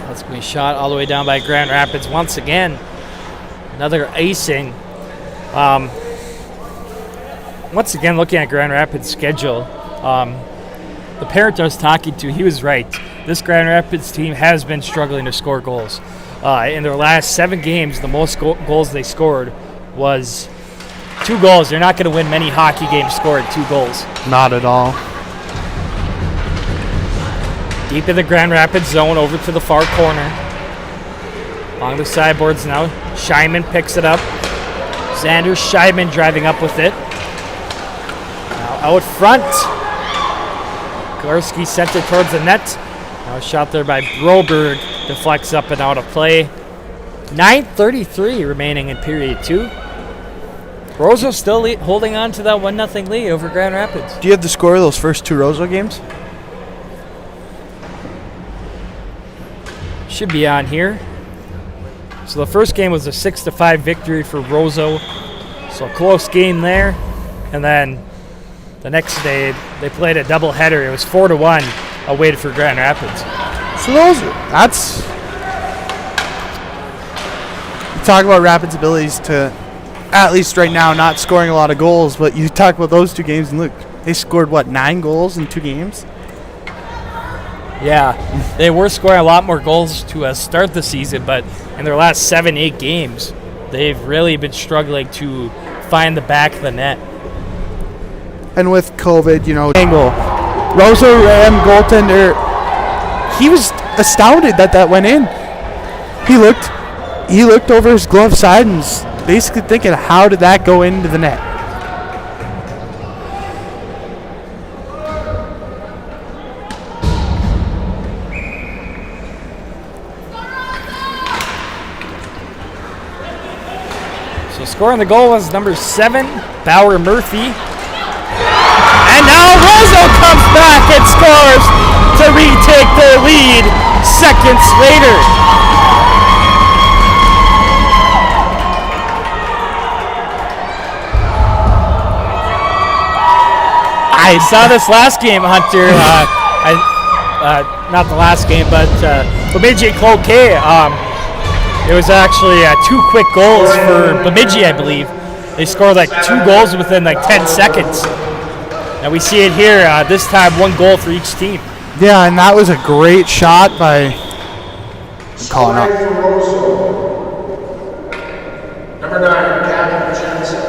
That's going to be shot all the way down by Grand Rapids once again. Another icing. Once again, looking at Grand Rapids' schedule, the parent I was talking to, he was right. This Grand Rapids team has been struggling to score goals. In their last 7 games, the most goals they scored was 2 goals. They're not going to win many hockey games scoring 2 goals. Not at all. Deep in the Grand Rapids zone, over to the far corner. Along the sideboards now. Scheinman picks it up. Xander Scheinman driving up with it. Now out front. Garski sent it towards the net. Now a shot there by Broberg. Deflects up and out of play. 9:33 remaining in period 2. Roseau still holding on to that 1-0 lead over Grand Rapids. Do you have the score of those first 2 Roseau games? Should be on here. So the first game was a 6-5 victory for Roseau. So a close game there. And then the next day they played a doubleheader. It was 4-1 away for Grand Rapids. So that's you talk about Rapids' abilities to, at least right now, not scoring a lot of goals. But you talk about those 2 games and look, they scored 9 goals in 2 games. Yeah, they were scoring a lot more goals to start the season, but in their last 7-8 games, they've really been struggling to find the back of the net. And with COVID, angle. Roseau Ram goaltender, he was astounded that went in. He looked over his glove side and was basically thinking, how did that go into the net? So scoring the goal was number 7, Bauer Murphy. And now Roseau comes back and scores to retake their lead seconds later. I saw this last game, Hunter. Not the last game, but Bemidji Cloquet. It was actually 2 quick goals for Bemidji, I believe. They scored like 2 goals within like 10 seconds. And we see it here, this time 1 goal for each team. Yeah, and that was a great shot by calling up. Number 9, Gavin Jensen.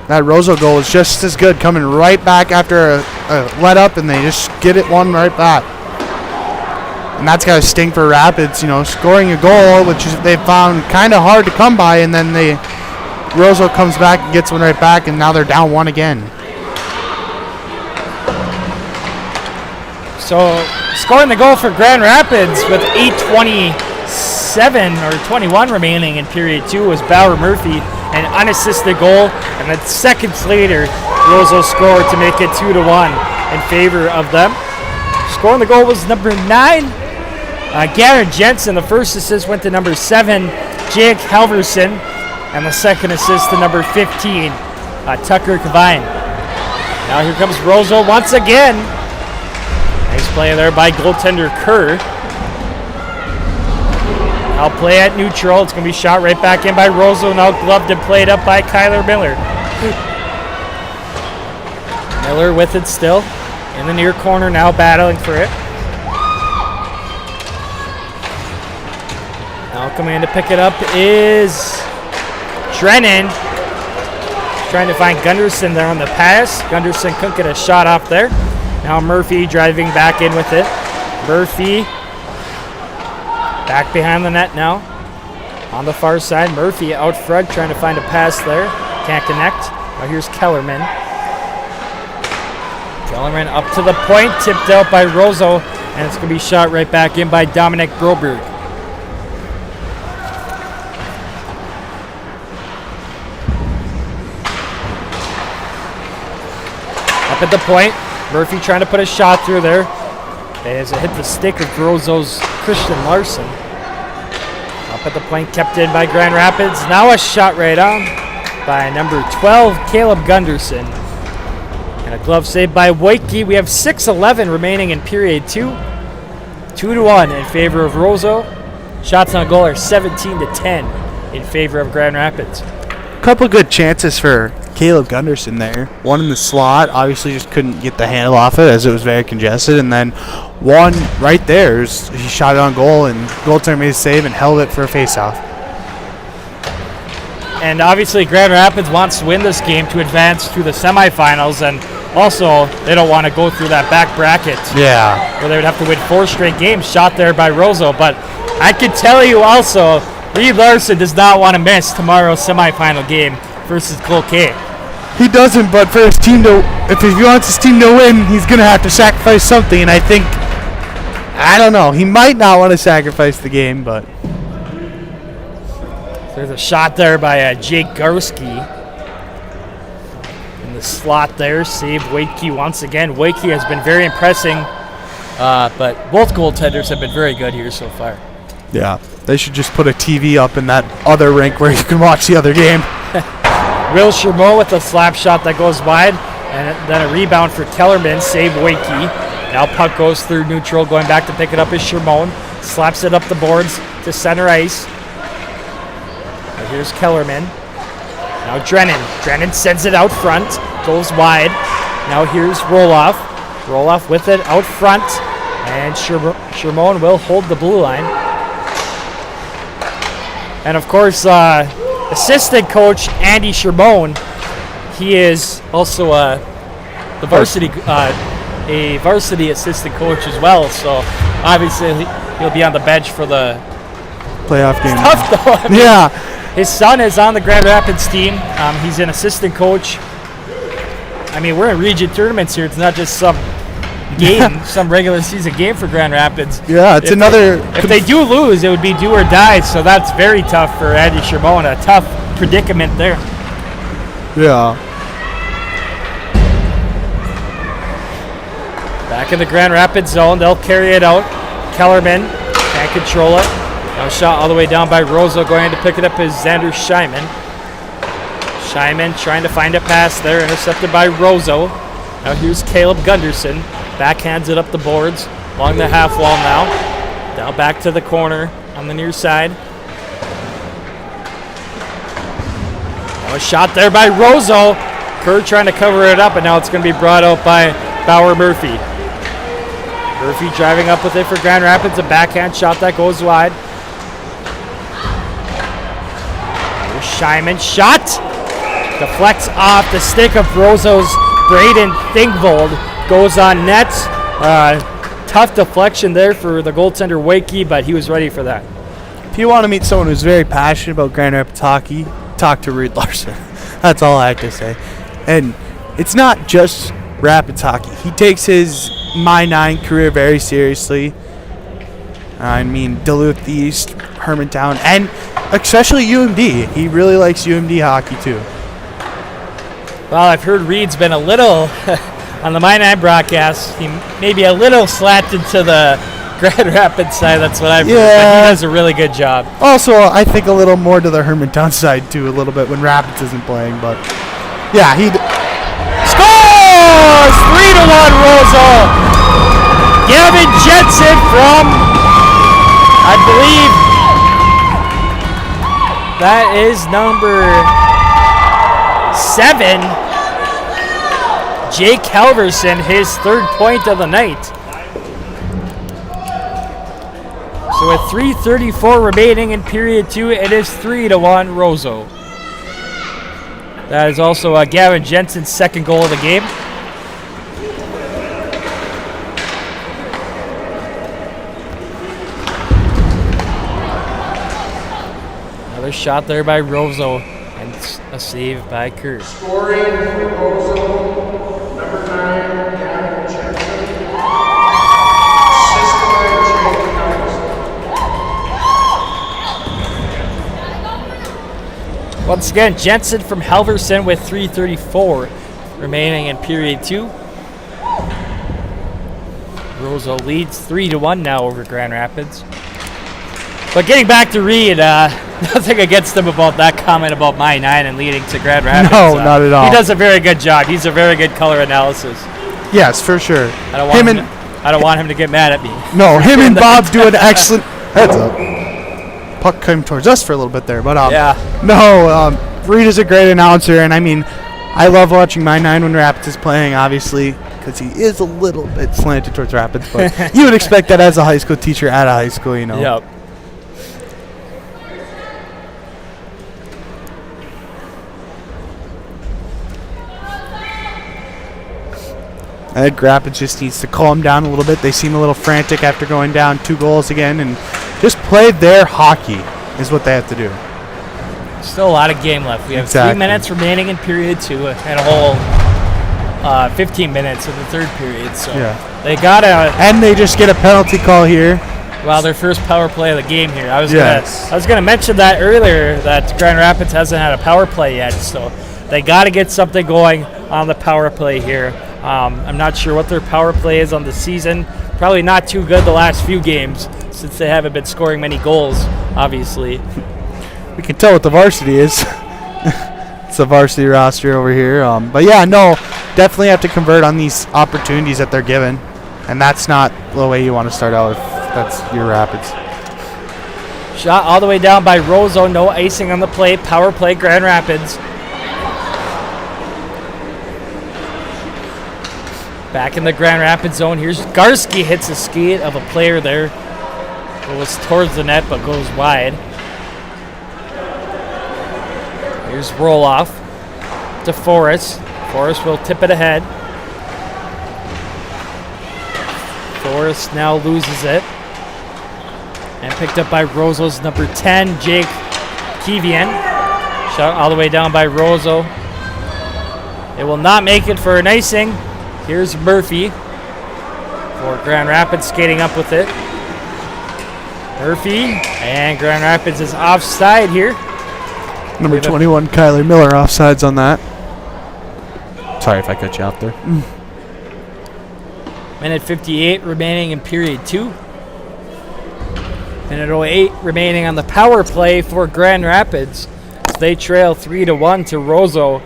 That Roseau goal is just as good, coming right back after a let up, and they just get it one right back. And that's got to sting for Rapids, scoring a goal, which they found kind of hard to come by, and then Roseau comes back and gets one right back, and now they're down 1 again. So scoring the goal for Grand Rapids with 8:27 or 21 remaining in period 2 was Bauer Murphy, an unassisted goal, and then seconds later, Roseau scored to make it 2-1 in favor of them. Scoring the goal was number 9, Gavin Jensen. The first assist went to number 7, Jake Halverson, and the second assist to number 15, Tucker Kavine. Now here comes Roseau once again. Nice play there by goaltender Kerr. Now play at neutral. It's going to be shot right back in by Roseau. Now gloved and played up by Kyler Miller. Miller with it still. In the near corner now, battling for it. Now coming in to pick it up is Drennan. Trying to find Gunderson there on the pass. Gunderson couldn't get a shot off there. Now Murphy driving back in with it. Murphy back behind the net now. On the far side, Murphy out front trying to find a pass there. Can't connect. Now here's Kellerman. Kellerman up to the point, tipped out by Roseau, and it's going to be shot right back in by Dominic Broberg. Up at the point, Murphy trying to put a shot through there. As it hit the stick of Roseau's Christian Larson. Up at the point, kept in by Grand Rapids. Now a shot right on by number 12, Caleb Gunderson. And a glove save by Waikiki. We have 6:11 remaining in period 2. 2-1 in favor of Roseau. Shots on goal are 17-10 in favor of Grand Rapids. Couple good chances for Caleb Gunderson there. One in the slot, obviously just couldn't get the handle off it as it was very congested, and then one right there, he shot it on goal, and goaltender made a save and held it for a faceoff. And obviously Grand Rapids wants to win this game to advance to the semifinals, and also they don't want to go through that back bracket. Yeah. Where they would have to win 4 straight games. Shot there by Roseau, but I can tell you also, Reed Larson does not want to miss tomorrow's semifinal game versus Cloquet. He doesn't, but for his team if he wants his team to win, he's going to have to sacrifice something, and I don't know, he might not want to sacrifice the game, but. There's a shot there by Jake Garski. In the slot there, saved Waikiki once again. Waikiki has been very impressing, but both goaltenders have been very good here so far. Yeah, they should just put a TV up in that other rink where you can watch the other game. Will Shermo with a slap shot that goes wide, and then a rebound for Kellerman, save Waikiki. Now puck goes through neutral, going back to pick it up is Shermone. Slaps it up the boards to center ice. Now here's Kellerman. Now Drennan. Drennan sends it out front, goes wide. Now here's Roloff. Roloff with it out front. And Shermone will hold the blue line. And of course, assistant coach Andy Shermone, he is also a varsity assistant coach as well. So obviously he'll be on the bench for the playoff game. It's tough though. I mean, yeah. His son is on the Grand Rapids team. He's an assistant coach. I mean, we're in region tournaments here. It's not just some game, some regular season game for Grand Rapids. Yeah, it's if they do lose, it would be do or die. So that's very tough for Andy Shermone. A tough predicament there. Yeah. Back in the Grand Rapids zone, they'll carry it out. Kellerman can't control it. Now shot all the way down by Roseau. Going to pick it up is Xander Scheiman. Scheiman trying to find a pass there, intercepted by Roseau. Now here's Caleb Gunderson. Backhands it up the boards along the half wall now. Now back to the corner on the near side. Now a shot there by Roseau. Kerr trying to cover it up, and now it's going to be brought out by Bauer Murphy. Murphy driving up with it for Grand Rapids. A backhand shot that goes wide. Here's Scheiman. Shot! Deflects off the stick of Roseau's Braden Thingvold. Goes on net. Tough deflection there for the goaltender Wakey, but he was ready for that. If you want to meet someone who's very passionate about Grand Rapids hockey, talk to Reed Larson. That's all I have to say. And it's not just Rapids hockey. He takes his My9 career very seriously. I mean, Duluth East, Hermantown, and especially UMD. He really likes UMD hockey too. Well, I've heard Reed's been a little, on the My9 broadcast, he may be a little slanted to the Grand Rapids side. That's what I've heard. But he does a really good job. Also, I think a little more to the Hermantown side too, a little bit when Rapids isn't playing. But yeah, he scores! 3-1 Roseau. Gavin Jensen from, I believe, that is number 7. Jake Halverson, his 3rd point of the night. So with 3:34 remaining in period 2, it is 3-1 Roseau. That is also Gavin Jensen's 2nd goal of the game. Another shot there by Roseau, and a save by Kerr. Scoring for Roseau, number 9, Gavin Jensen. Assisted by Jake Halverson. Once again, Jensen from Halverson with 3:34 remaining in period 2. Roseau leads 3-1 now over Grand Rapids. But getting back to Reed, nothing against him about that comment about My9 and leading to Grand Rapids. No, not at all. He does a very good job. He's a very good color analysis. Yes, for sure. I don't want him to get mad at me. No, him and Bob do an excellent heads up. Puck came towards us for a little bit there, but Reed is a great announcer, and I mean, I love watching My9 when Rapids is playing, obviously, because he is a little bit slanted towards Rapids, but you would expect that as a high school teacher at a high school, you know. Yep. I think Rapids just needs to calm down a little bit. They seem a little frantic after going down 2 goals again, and just play their hockey is what they have to do. Still a lot of game left. We have 3 minutes remaining in period 2 and a whole 15 minutes in the 3rd period. So they got and they just get a penalty call here. Well, their first power play of the game here. I was gonna mention that earlier, that Grand Rapids hasn't had a power play yet, so they got to get something going on the power play here. I'm not sure what their power play is on the season. Probably not too good the last few games since they haven't been scoring many goals, obviously. We can tell what the varsity is. It's the varsity roster over here. But yeah, no, definitely have to convert on these opportunities that they're given. And that's not the way you want to start out if that's your Rapids. Shot all the way down by Roseau. No icing on the play. Power play, Grand Rapids. Back in the Grand Rapids zone. Here's Garski, hits a skate of a player there. Goes towards the net but goes wide. Here's Roloff to Forrest. Forrest will tip it ahead. Forrest now loses it. And picked up by Roseau's number 10, Jake Kivian. Shot all the way down by Roseau. It will not make it for an icing. Here's Murphy for Grand Rapids skating up with it. Murphy, and Grand Rapids is offside here. Number 21, Kyler Miller, offsides on that. Sorry if I cut you off there. Minute 58 remaining in period 2. Minute 08 remaining on the power play for Grand Rapids. So they trail 3-1 to Roseau.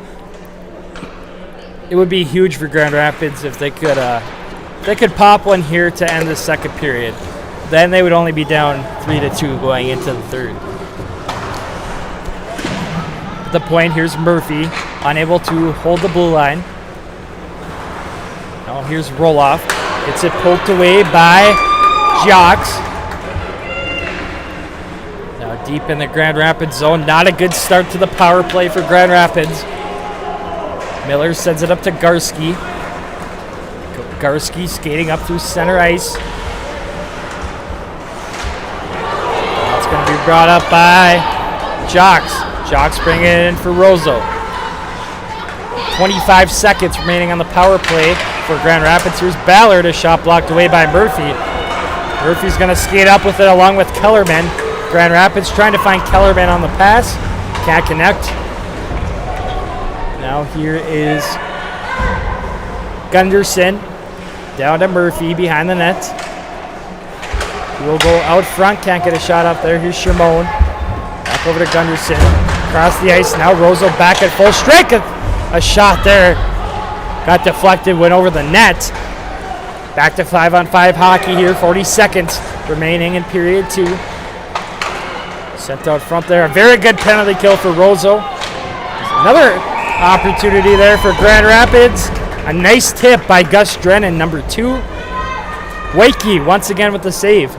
It would be huge for Grand Rapids if they could pop one here to end the second period. Then they would only be down 3-2 going into the third. At the point, here's Murphy, unable to hold the blue line. Now here's Roloff. Gets it poked away by Jocks. Now deep in the Grand Rapids zone. Not a good start to the power play for Grand Rapids. Miller sends it up to Garski. Garski skating up through center ice. That's going to be brought up by Jocks. Jocks bringing it in for Roseau. 25 seconds remaining on the power play for Grand Rapids. Here's Ballard, a shot blocked away by Murphy. Murphy's going to skate up with it along with Kellerman. Grand Rapids trying to find Kellerman on the pass. Can't connect. Now here is Gunderson down to Murphy behind the net. He will go out front, can't get a shot up there. Here's Shermone. Back over to Gunderson. Across the ice now. Roseau back at full strike. A shot there. Got deflected, went over the net. Back to 5-on-5 hockey here. 40 seconds remaining in period 2. Sent out front there. A very good penalty kill for Roseau. Another opportunity there for Grand Rapids. A nice tip by Gus Drennan, number 2. Wakey once again with the save.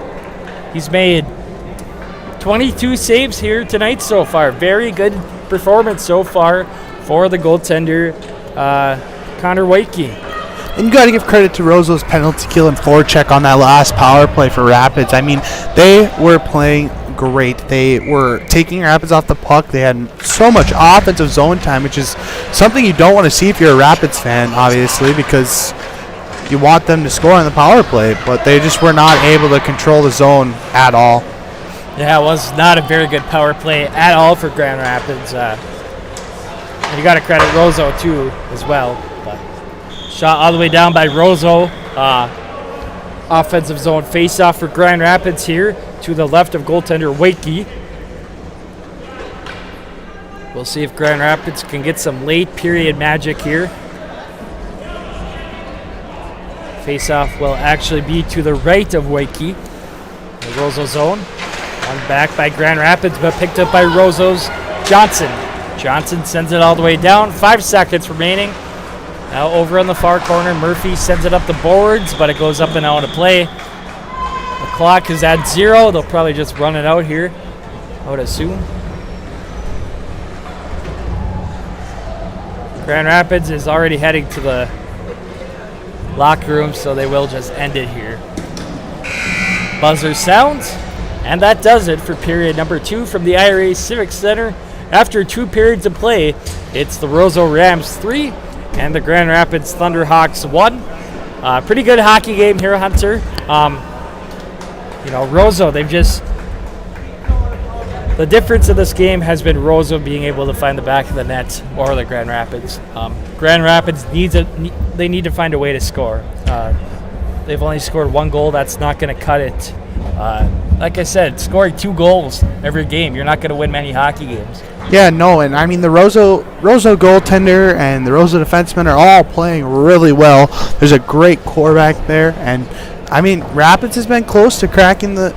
He's made 22 saves here tonight so far. Very good performance so far for the goaltender, Connor Wakey. And you got to give credit to Roseau's penalty kill and forecheck on that last power play for Rapids. I mean, they were playing great. They were taking Rapids off the puck. They had so much offensive zone time, which is something you don't want to see if you're a Rapids fan, obviously, because you want them to score on the power play, but they just were not able to control the zone at all. Yeah, it was not a very good power play at all for Grand Rapids. And you got to credit Roseau too as well. But shot all the way down by Roseau. Offensive zone face-off for Grand Rapids here to the left of goaltender Wakey. We'll see if Grand Rapids can get some late period magic here. Face-off will actually be to the right of Wakey. The Roseau zone. One back by Grand Rapids, but picked up by Roseau's Johnson. Johnson sends it all the way down. 5 seconds remaining. Now over in the far corner, Murphy sends it up the boards, but it goes up and out of play. The clock is at 0. They'll probably just run it out here, I would assume. Grand Rapids is already heading to the locker room, so they will just end it here. Buzzer sounds, and that does it for period number 2 from the IRA Civic Center. After 2 periods of play, it's the Roseau Rams 3 and the Grand Rapids Thunderhawks 1. Pretty good hockey game here, Hunter. Roseau, they've just... The difference in this game has been Roseau being able to find the back of the net or the Grand Rapids. Grand Rapids they need to find a way to score. They've only scored 1 goal. That's not going to cut it. Like I said, scoring 2 goals every game, you're not going to win many hockey games. Yeah, no, and I mean the Roseau goaltender and the Roseau defensemen are all playing really well. There's a great core back there, and I mean Rapids has been close to cracking the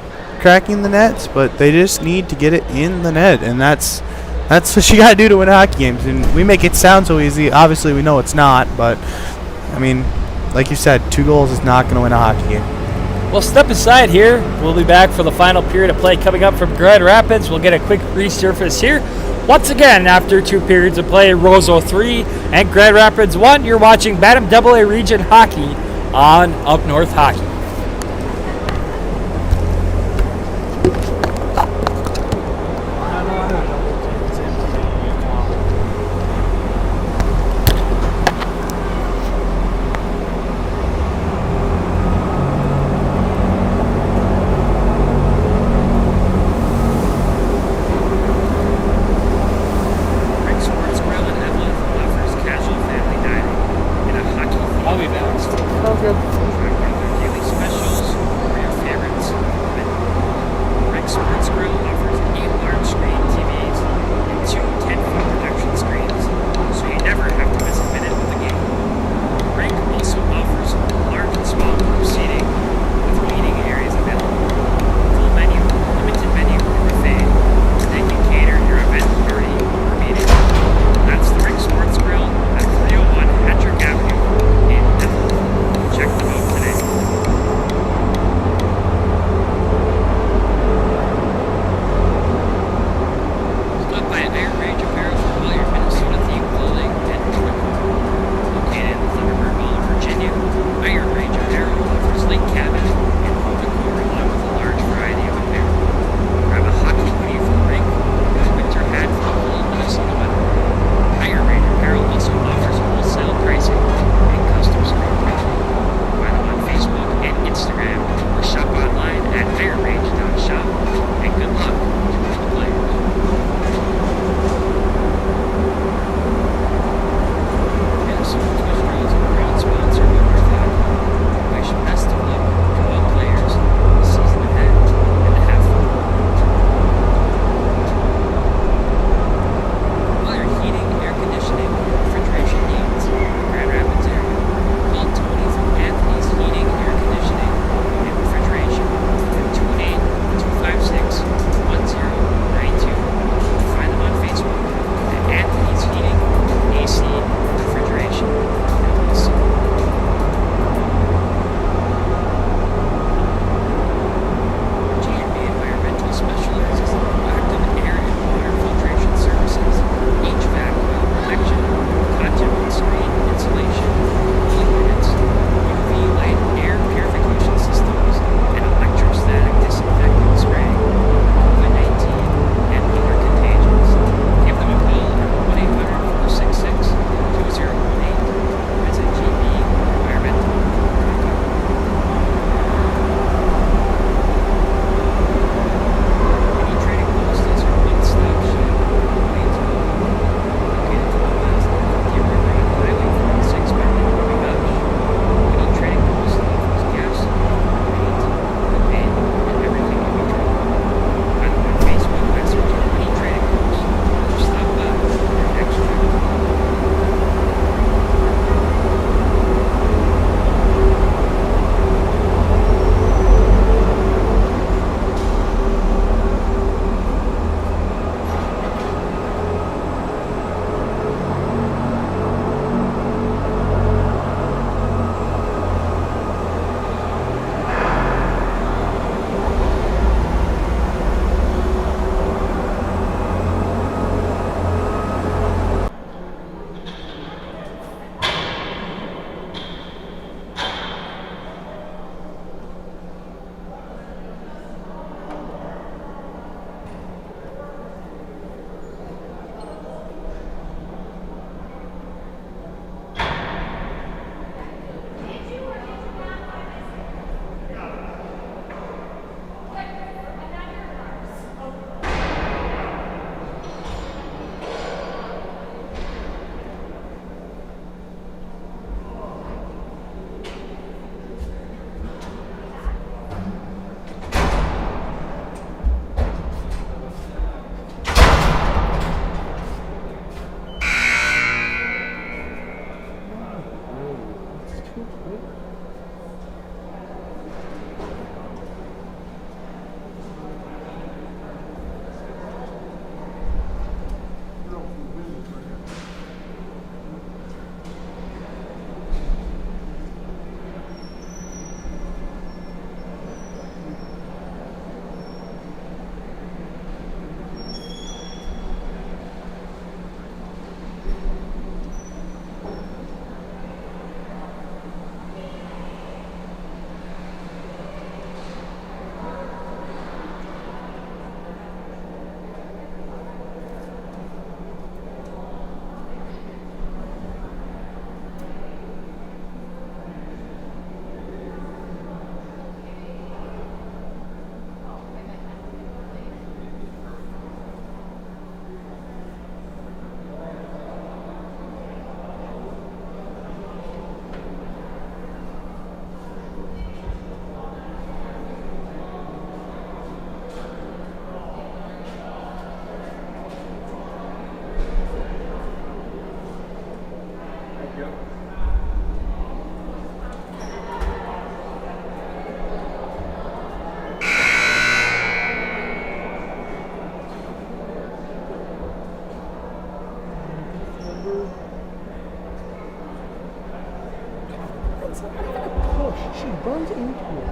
nets, but they just need to get it in the net, and that's what you got to do to win hockey games. And we make it sound so easy. Obviously, we know it's not, but I mean like you said, 2 goals is not going to win a hockey game. We'll step aside here. We'll be back for the final period of play coming up from Grand Rapids. We'll get a quick resurface here. Once again, after 2 periods of play, Roseau 3 and Grand Rapids 1, you're watching Bantam AA Region Hockey on Up North Hockey. It's not even a push. She runs into it.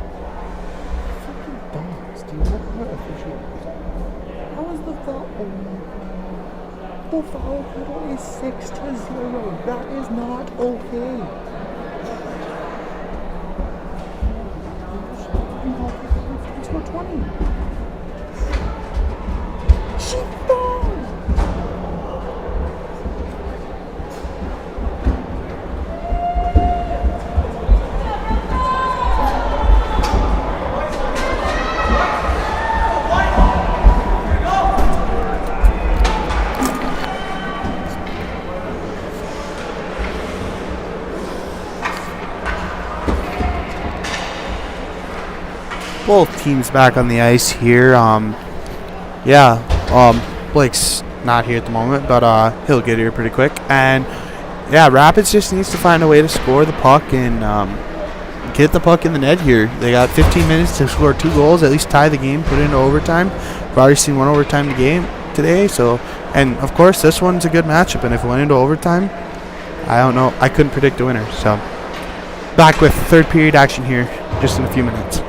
Freaking dogs, dude. What kind of official? How is the foul? Oh my god. The foul total is 6-0. That is not okay. Score 20. She fell. Both teams back on the ice here. Blake's not here at the moment, but he'll get here pretty quick. And yeah, Rapids just needs to find a way to score the puck and get the puck in the net here. They got 15 minutes to score 2 goals, at least tie the game, put it into overtime. We've already seen 1 overtime game today, so and of course this one's a good matchup. And if it went into overtime, I don't know. I couldn't predict a winner. So back with third period action here, just in a few minutes.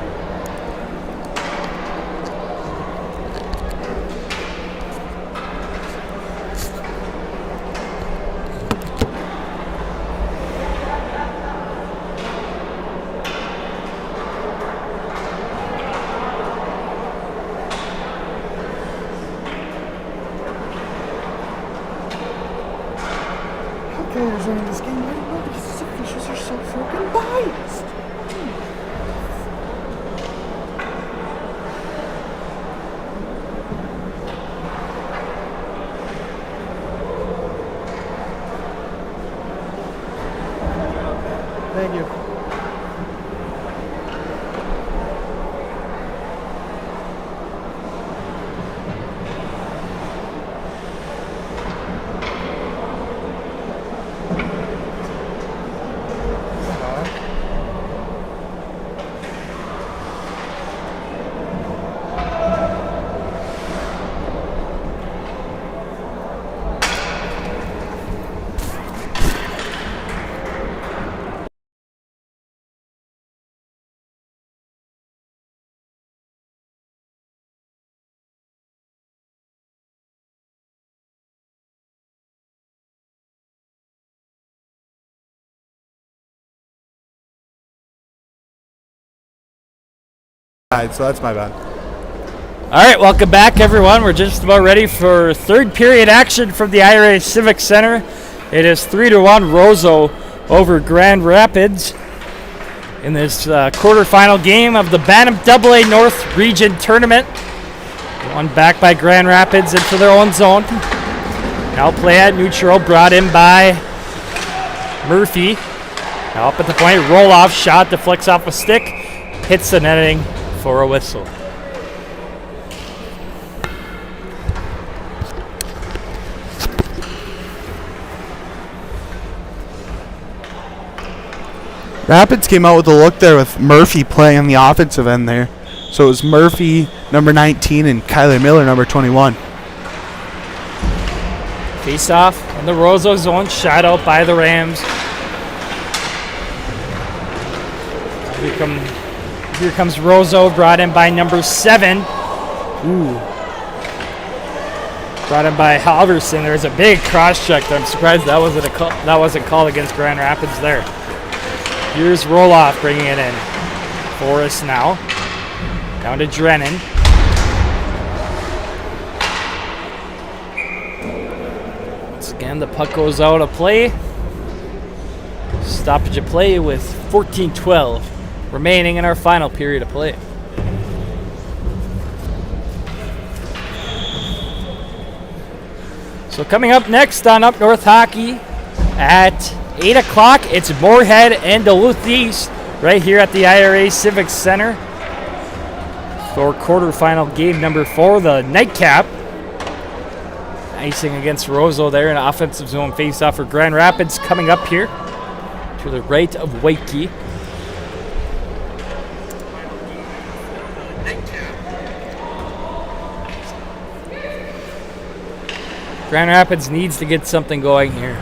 Players running this game right now because these officials are so freaking biased. Thank you. Alright, so that's my bad. All right, welcome back, everyone. We're just about ready for third period action from the IRA Civic Center. It is 3-1 Roseau over Grand Rapids in this quarterfinal game of the Bantam AA North Region Tournament. One back by Grand Rapids into their own zone. Now play at neutral, brought in by Murphy. Now up at the point, roll-off shot, deflects off a stick, hits the netting for a whistle. Rapids came out with a look there with Murphy playing on the offensive end there. So it was Murphy, number 19, and Kyler Miller, number 21. Face off in the Roseau zone, shot out by the Rams. Here comes Roseau, brought in by number 7. Ooh. Brought in by Halverson. There's a big cross check there. I'm surprised that wasn't called against Grand Rapids there. Here's Roloff bringing it in. Forrest now. Down to Drennan. Once again, the puck goes out of play. Stoppage of play with 14-12 remaining in our final period of play. So coming up next on Up North Hockey at 8 o'clock, it's Moorhead and Duluth East right here at the IRA Civic Center for quarterfinal game number 4, the nightcap. Icing against Roseau there, an offensive zone face-off for Grand Rapids coming up here to the right of Waikiki. Grand Rapids needs to get something going here.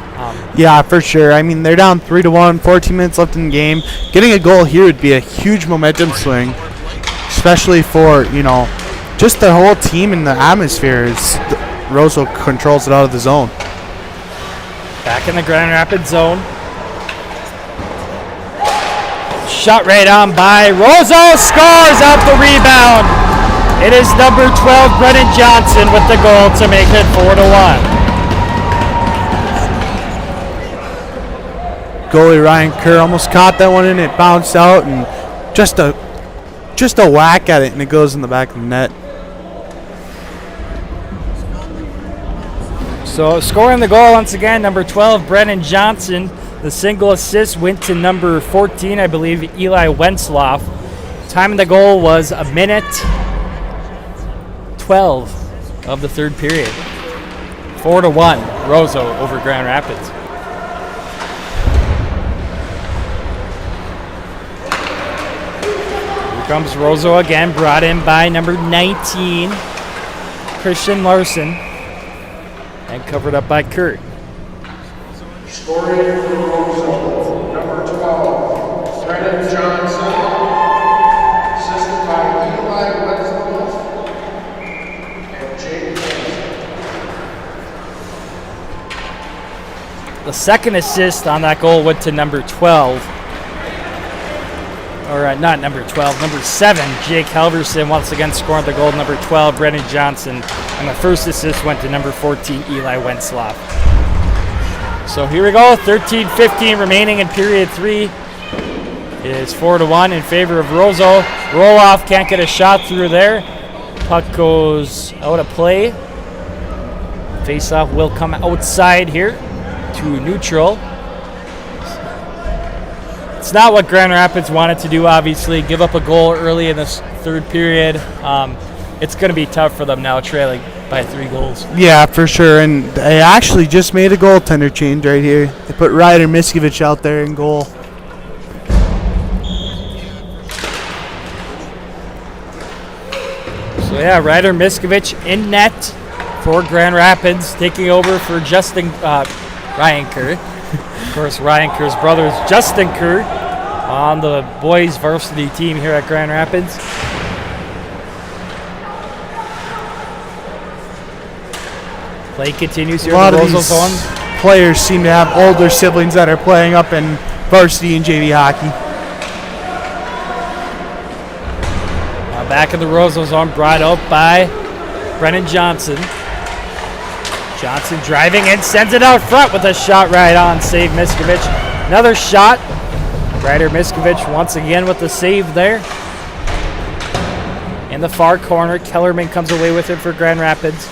Yeah, for sure. I mean, they're down 3-1, 14 minutes left in the game. Getting a goal here would be a huge momentum swing, especially for, just the whole team and the atmosphere. Roseau controls it out of the zone. Back in the Grand Rapids zone. Shot right on by Roseau. Scores out the rebound. It is number 12, Brennan Johnson, with the goal to make it 4-1. Goalie Ryan Kerr almost caught that one and it bounced out, and just a whack at it, and it goes in the back of the net. So scoring the goal once again, number 12, Brennan Johnson. The single assist went to number 14, I believe, Eli Wentzloff. Time of the goal was 1:12 of the third period. 4-1, Roseau over Grand Rapids. Here comes Roseau again, brought in by number 19, Christian Larson, and covered up by Kurt. Scoring for Roseau, number 12, Brennan Johnson, assisted by Eli Wetzel and Jake Hansen. The second assist on that goal went to number 12. Or not number 12, number 7, Jake Halverson, once again scoring the goal. Number 12, Brennan Johnson. And the first assist went to number 14, Eli Wentzloff. So here we go, 13:15 remaining in period 3. It is 4-1 in favor of Roseau. Roll-off, can't get a shot through there. Puck goes out of play. Face-off will come outside here to neutral. It's not what Grand Rapids wanted to do, obviously. Give up a goal early in this third period. It's going to be tough for them now, trailing by 3 goals. Yeah, for sure. And they actually just made a goaltender change right here. They put Ryder Miskovich out there in goal. So yeah, Ryder Miskovich in net for Grand Rapids, taking over for Ryan Kerr. Of course, Ryan Kerr's brother is Justin Kerr on the boys varsity team here at Grand Rapids. Play continues here. A lot in the of Roseau these zone. players seem to have older siblings that are playing up in varsity and JV hockey. Now back in the Roseau zone, brought up by Brennan Johnson. Johnson driving in, sends it out front with a shot right on. Save Miskovich. Another shot. Ryder Miskovich once again with the save there. In the far corner, Kellerman comes away with it for Grand Rapids.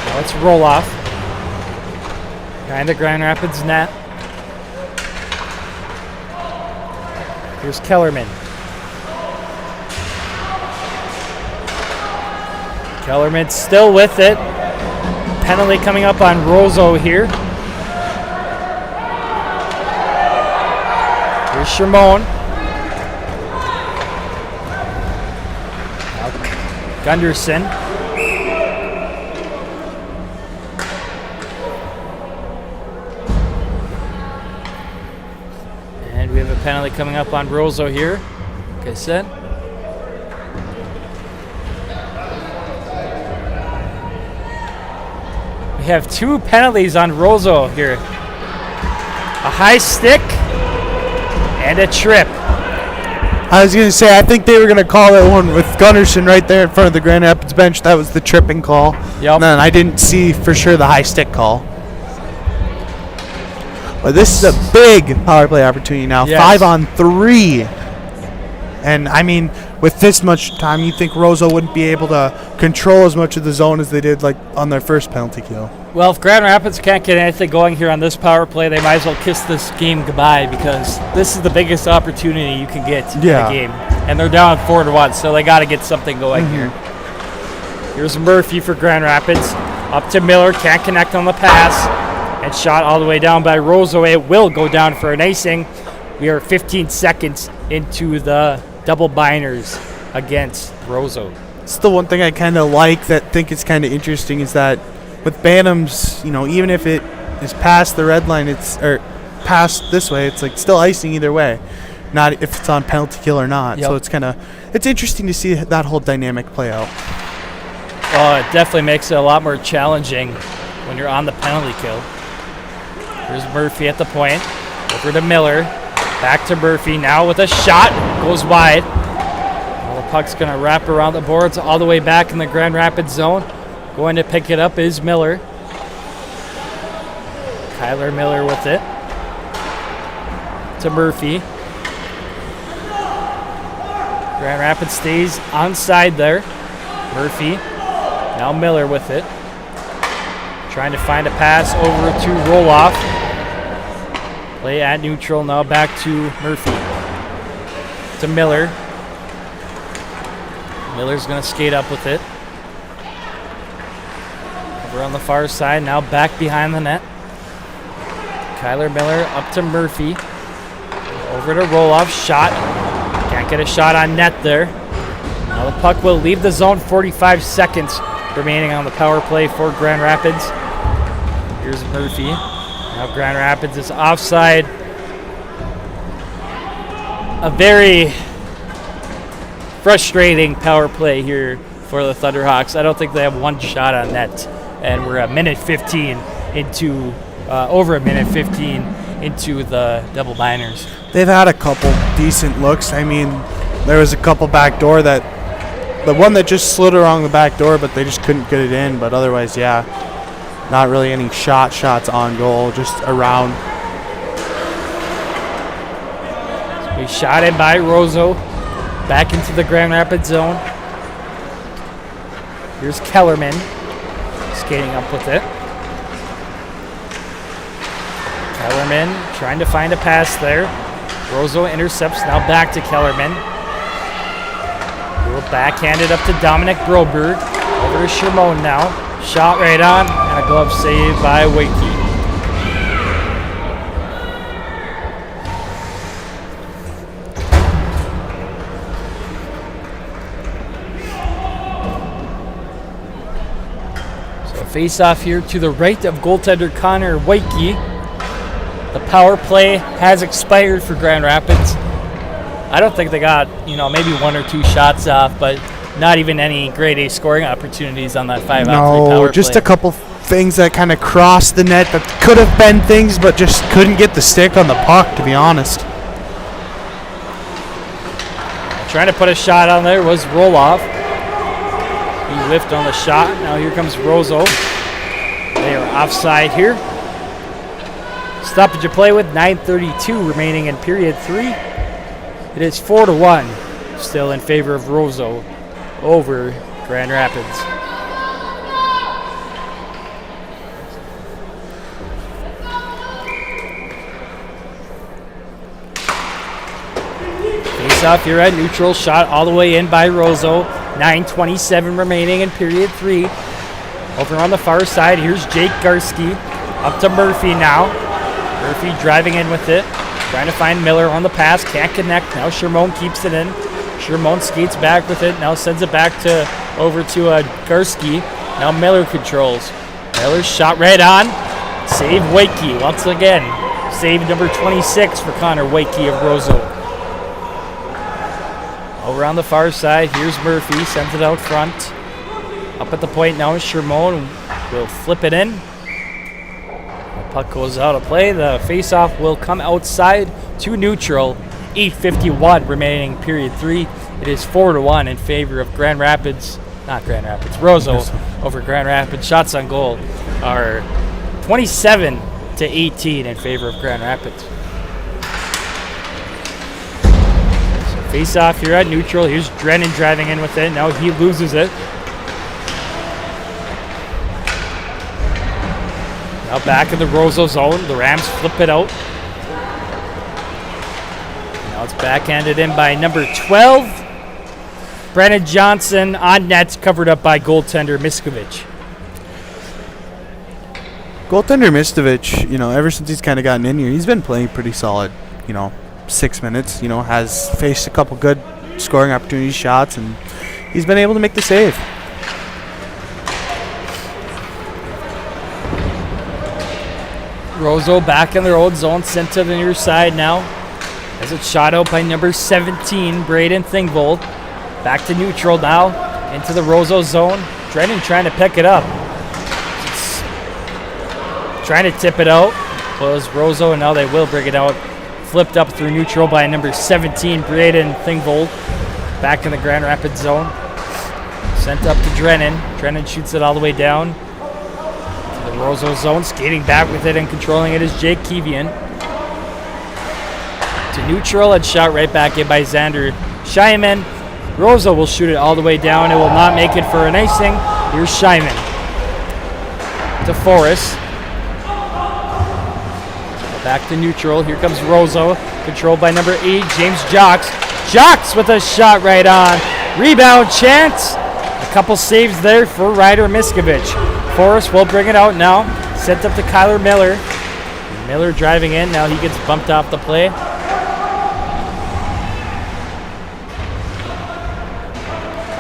Now it's roll off. Behind the Grand Rapids net. Here's Kellerman. Kellerman still with it. Penalty coming up on Roseau here. Here's Shermone. Gunderson. And we have a penalty coming up on Roseau here. Like I said. We have 2 penalties on Roseau here. A high stick and a trip. I was going to say, I think they were going to call that one with Gunderson right there in front of the Grand Rapids bench. That was the tripping call. Yep. And then I didn't see for sure the high stick call. But this is a big power play opportunity now. Yes. 5-on-3. And, I mean, with this much time, you'd think Roseau wouldn't be able to control as much of the zone as they did like on their first penalty kill. Well, if Grand Rapids can't get anything going here on this power play, they might as well kiss this game goodbye, because this is the biggest opportunity you can get in the game. And they're down 4-1, so they got to get something going here. Here's Murphy for Grand Rapids. Up to Miller, can't connect on the pass. And shot all the way down by Roseau. It will go down for an icing. We are 15 seconds into the double binders against Roseau. it's the one thing I kind of think it's kind of interesting is that with Bantams, even if it is past the red line, or past this way, it's like still icing either way, not if it's on penalty kill or not. Yep. So it's interesting to see that whole dynamic play out. Well, it definitely makes it a lot more challenging when you're on the penalty kill. Here's Murphy at the point. Over to Miller. Back to Murphy. Now with a shot. Goes wide. Well, the puck's going to wrap around the boards all the way back in the Grand Rapids zone. Going to pick it up is Miller. Kyler Miller with it. To Murphy. Grand Rapids stays onside there. Murphy. Now Miller with it. Trying to find a pass over to Roloff. Play at neutral. Now back to Murphy. To Miller. Miller's going to skate up with it. Over on the far side. Now back behind the net. Kyler Miller up to Murphy. Over to Roloff. Shot. Can't get a shot on net there. Now the puck will leave the zone. 45 seconds remaining on the power play for Grand Rapids. Here's Murphy. Now Grand Rapids is offside. A very frustrating power play here for the Thunderhawks. I don't think they have one shot on net. And we're a minute 15 into, over a minute 15 into the double minors. They've had a couple decent looks. I mean, there was a couple back door the one that just slid along the back door, but they just couldn't get it in. But otherwise, yeah, not really any shots on goal, just around. So we shot in by Roseau, back into the Grand Rapids zone. Here's Kellerman, skating up with it. Kellerman trying to find a pass there. Roseau intercepts, now back to Kellerman. We'll backhand it up to Dominic Broberg. Over to Shermone now. Shot right on, and a glove save by Wakey. So face-off here to the right of goaltender Connor Wakey. The power play has expired for Grand Rapids. I don't think they got, maybe one or two shots off, but not even any grade A scoring opportunities on that 5-on-3 power play. No, just a couple things that kind of crossed the net that could have been things, but just couldn't get the stick on the puck, to be honest. Trying to put a shot on there was Roloff. He whiffed on the shot. Now here comes Roseau. They are offside here. Stoppage of play with 9:32 remaining in period 3. It is 4-1, still in favor of Roseau over Grand Rapids. Face-off here at neutral, shot all the way in by Roseau. 9:27 remaining in period 3. Over on the far side, here's Jake Garski. Up to Murphy now. Murphy driving in with it. Trying to find Miller on the pass. Can't connect. Now Shermone keeps it in. Shermone skates back with it. Now sends it back over to Garski. Now Miller controls. Miller's shot right on. Save Wakey once again. Save number 26 for Connor Wakey of Roseau. Over on the far side, here's Murphy. Sends it out front. Up at the point now is Shermone. Will flip it in. Puck goes out of play. The face-off will come outside to neutral. 8:51 remaining period 3. It is 4-1 in favor of Grand Rapids. Not Grand Rapids. Roseau over Grand Rapids. Shots on goal are 27-18 in favor of Grand Rapids. So face-off here at neutral. Here's Drennan driving in with it. Now he loses it. Now back in the Roseau zone. The Rams flip it out. Now it's backhanded in by number 12. Brennan Johnson on net, covered up by goaltender Miskovic. Goaltender Miskovic, ever since he's kind of gotten in here, he's been playing pretty solid. 6 minutes. Has faced a couple good scoring opportunities, shots, and he's been able to make the save. Roseau back in their old zone, sent to the near side now. As it's shot out by number 17, Braden Thingvold. Back to neutral now, into the Roseau zone. Drennan trying to pick it up. Trying to tip it out. Close Roseau, and now they will bring it out. Flipped up through neutral by number 17, Braden Thingvold. Back in the Grand Rapids zone. Sent up to Drennan. Drennan shoots it all the way down. To the Roseau zone, skating back with it and controlling it is Jake Keevian. To neutral and shot right back in by Xander Scheiman. Roseau will shoot it all the way down. It will not make it for an icing. Here's Scheiman. To Forrest. Back to neutral. Here comes Roseau. Controlled by number 8, James Jocks. Jocks with a shot right on. Rebound chance. A couple saves there for Ryder Miskovich. Forrest will bring it out now. Sent up to Kyler Miller. Miller driving in. Now he gets bumped off the play.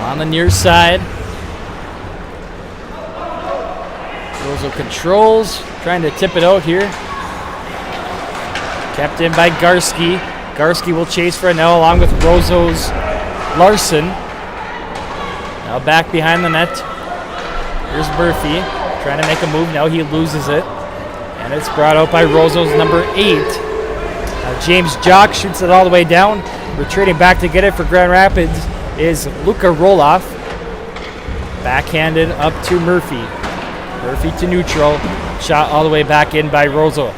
On the near side. Roseau controls. Trying to tip it out here. Kept in by Garski. Garski will chase for it now along with Roseau's Larson. Now back behind the net. Here's Murphy trying to make a move. Now he loses it. And it's brought out by Roseau's number 8. Now James Jock shoots it all the way down. Retreating back to get it for Grand Rapids is Luka Roloff. Backhanded up to Murphy. Murphy to neutral. Shot all the way back in by Roseau.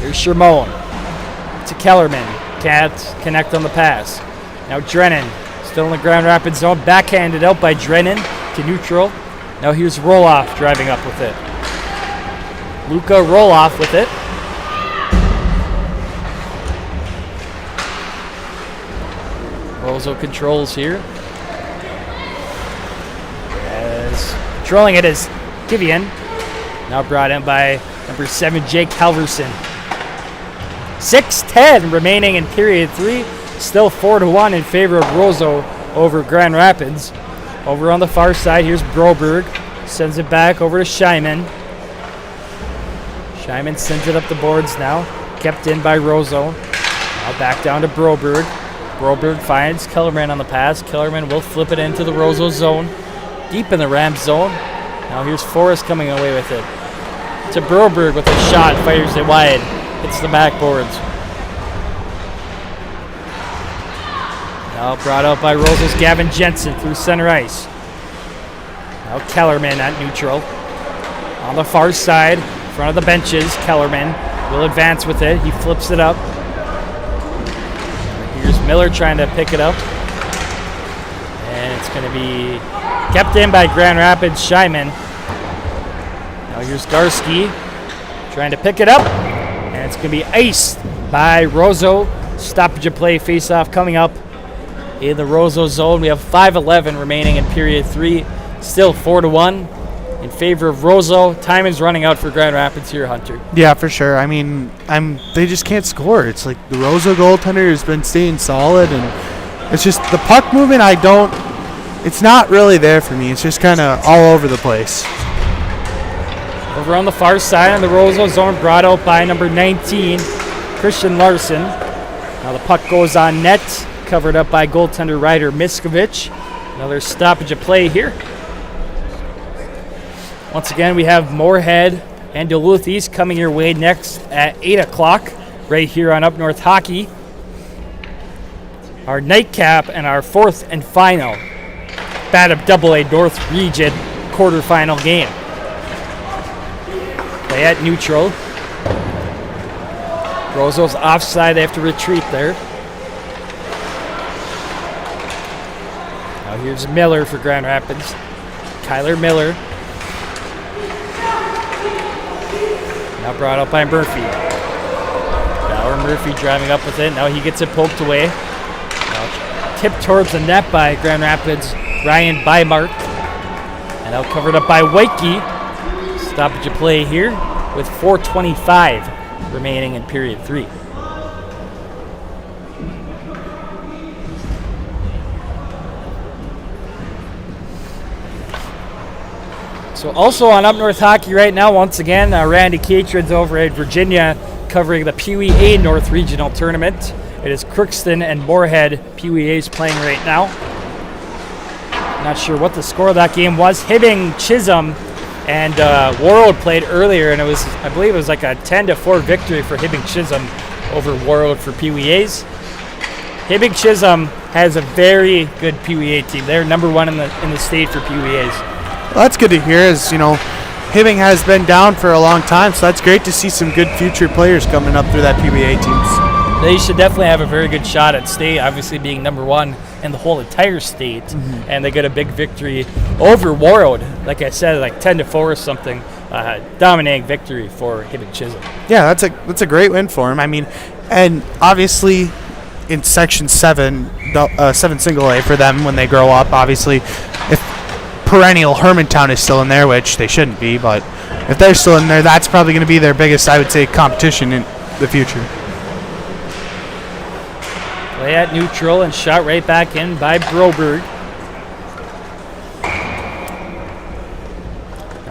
Here's Shermone to Kellerman. Can't connect on the pass. Now Drennan, still in the Grand Rapids zone. Backhanded out by Drennan to neutral. Now here's Roloff driving up with it. Luka Roloff with it. Roseau controls here. As controlling it is Kivian. Now brought in by number 7, Jake Halverson. 6:10 remaining in period 3. Still 4-1 in favor of Roseau over Grand Rapids. Over on the far side, here's Broberg. Sends it back over to Scheiman. Scheiman sends it up the boards now. Kept in by Roseau. Now back down to Broberg. Broberg finds Kellerman on the pass. Kellerman will flip it into the Roseau zone. Deep in the Rams zone. Now here's Forrest coming away with it. To Broberg with a shot. Fires it wide. Hits the backboards. Now brought out by Roseau's Gavin Jensen through center ice. Now Kellerman at neutral. On the far side, in front of the benches, Kellerman will advance with it. He flips it up. Here's Miller trying to pick it up. And it's going to be kept in by Grand Rapids Scheiman. Now here's Garski trying to pick it up. And it's going to be iced by Roseau. Stoppage of play face-off coming up in the Roseau zone. We have 5:11 remaining in period 3. Still 4-1 in favor of Roseau. Time is running out for Grand Rapids here, Hunter. Yeah, for sure. I mean, they just can't score. It's like the Roseau goaltender has been staying solid, and it's just the puck movement. It's not really there for me. It's just kind of all over the place. Over on the far side in the Roseau zone, brought out by number 19, Christian Larson. Now the puck goes on net, covered up by goaltender Ryder Miskovich. Another stoppage of play here. Once again, we have Moorhead and Duluth East coming your way next at 8 o'clock right here on Up North Hockey. Our nightcap and our fourth and final BAA North Region quarterfinal game. Play at neutral. Roseau's offside. They have to retreat there. Now here's Miller for Grand Rapids. Kyler Miller. Now brought up by Murphy. Bauer Murphy driving up with it. Now he gets it poked away. Now tipped towards the net by Grand Rapids Ryan Bymark. And now covered up by Wakey. Stoppage of play here with 4:25 remaining in period 3. So also on Up North Hockey right now, once again, Randy Catron's over at Virginia covering the Pee Wee A North Regional Tournament. It is Crookston and Moorhead Pee Wee A's playing right now. Not sure what the score of that game was. Hibbing, Chisholm, and World played earlier, and I believe it was like a 10-4 victory for Hibbing Chisholm over World for Pee Wee A's. Hibbing Chisholm has a very good Pee Wee A team. They're number one in the state for Pee Wee A's. Well, that's good to hear, as you know, Hibbing has been down for a long time, so that's great to see some good future players coming up through that PBA teams. They should definitely have a very good shot at state, obviously being number one in the whole entire state, and they get a big victory over Warroad. Like I said, like 10-4 or something, dominating victory for Hibbing Chisholm. Yeah, that's a great win for him. I mean, and obviously in Section 7, 7 single A for them when they grow up, obviously, if perennial Hermantown is still in there, which they shouldn't be, but if they're still in there, that's probably going to be their biggest, I would say, competition in the future. Play at neutral and shot right back in by Broberg.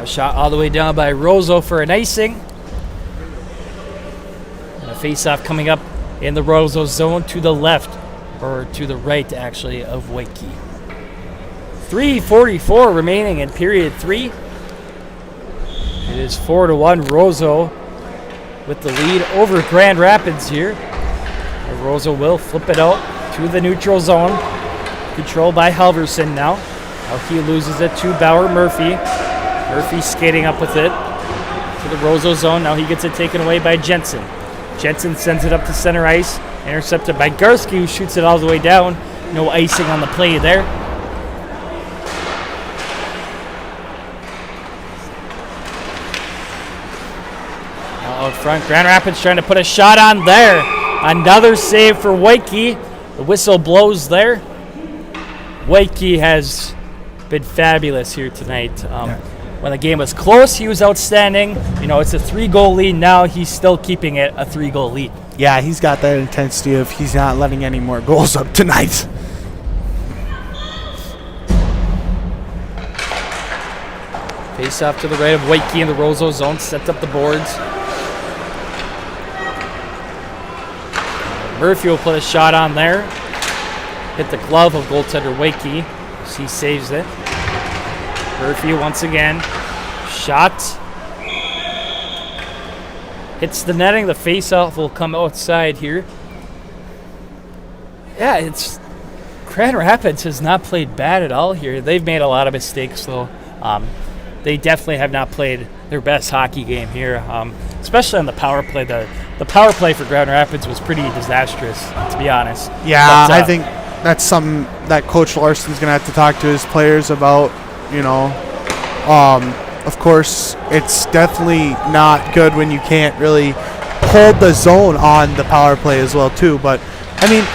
A shot all the way down by Roseau for an icing. And a face-off coming up in the Roseau zone to the left, or to the right, actually, of Waikiki. 3:44 remaining in period 3. It is 4-1 Roseau with the lead over Grand Rapids here. And Roseau will flip it out to the neutral zone. Controlled by Halverson now. Now he loses it to Bauer Murphy. Murphy skating up with it to the Roseau zone. Now he gets it taken away by Jensen. Jensen sends it up to center ice. Intercepted by Garski, who shoots it all the way down. No icing on the play there. Out front, Grand Rapids trying to put a shot on there. Another save for Waikiki. The whistle blows there. Waikiki has been fabulous here tonight. When the game was close, he was outstanding. You know, it's a 3-goal lead now. He's still keeping it a 3-goal lead. Yeah, he's got that intensity of he's not letting any more goals up tonight. Face off to the right of Waikiki in the Roseau zone. Sets up the boards. Murphy will put a shot on there. Hit the glove of goaltender Waikiki. He saves it. Murphy once again. Shot. Hits the netting. The face-off will come outside here. Yeah, it's Grand Rapids has not played bad at all here. They've made a lot of mistakes, though. They definitely have not played their best hockey game here, especially on the power play. The power play for Grand Rapids was pretty disastrous, to be honest. Yeah, I think that's something that Coach Larson's going to have to talk to his players about, you know. Of course, it's definitely not good when you can't really hold the zone on the power play as well, too. But, I mean,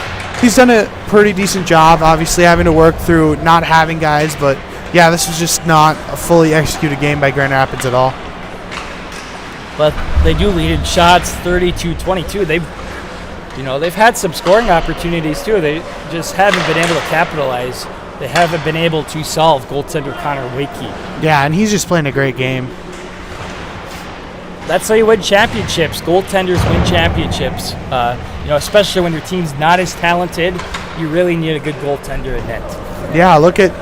he's done a pretty decent job, obviously, having to work through not having guys. But, yeah, this was just not a fully executed game by Grand Rapids at all. But they do lead in shots, 32-22. They've had some scoring opportunities too. They just haven't been able to capitalize. They haven't been able to solve goaltender Connor Waikiki. Yeah, and he's just playing a great game. That's how you win championships. Goaltenders win championships. Especially when your team's not as talented, you really need a good goaltender in net. Yeah, look at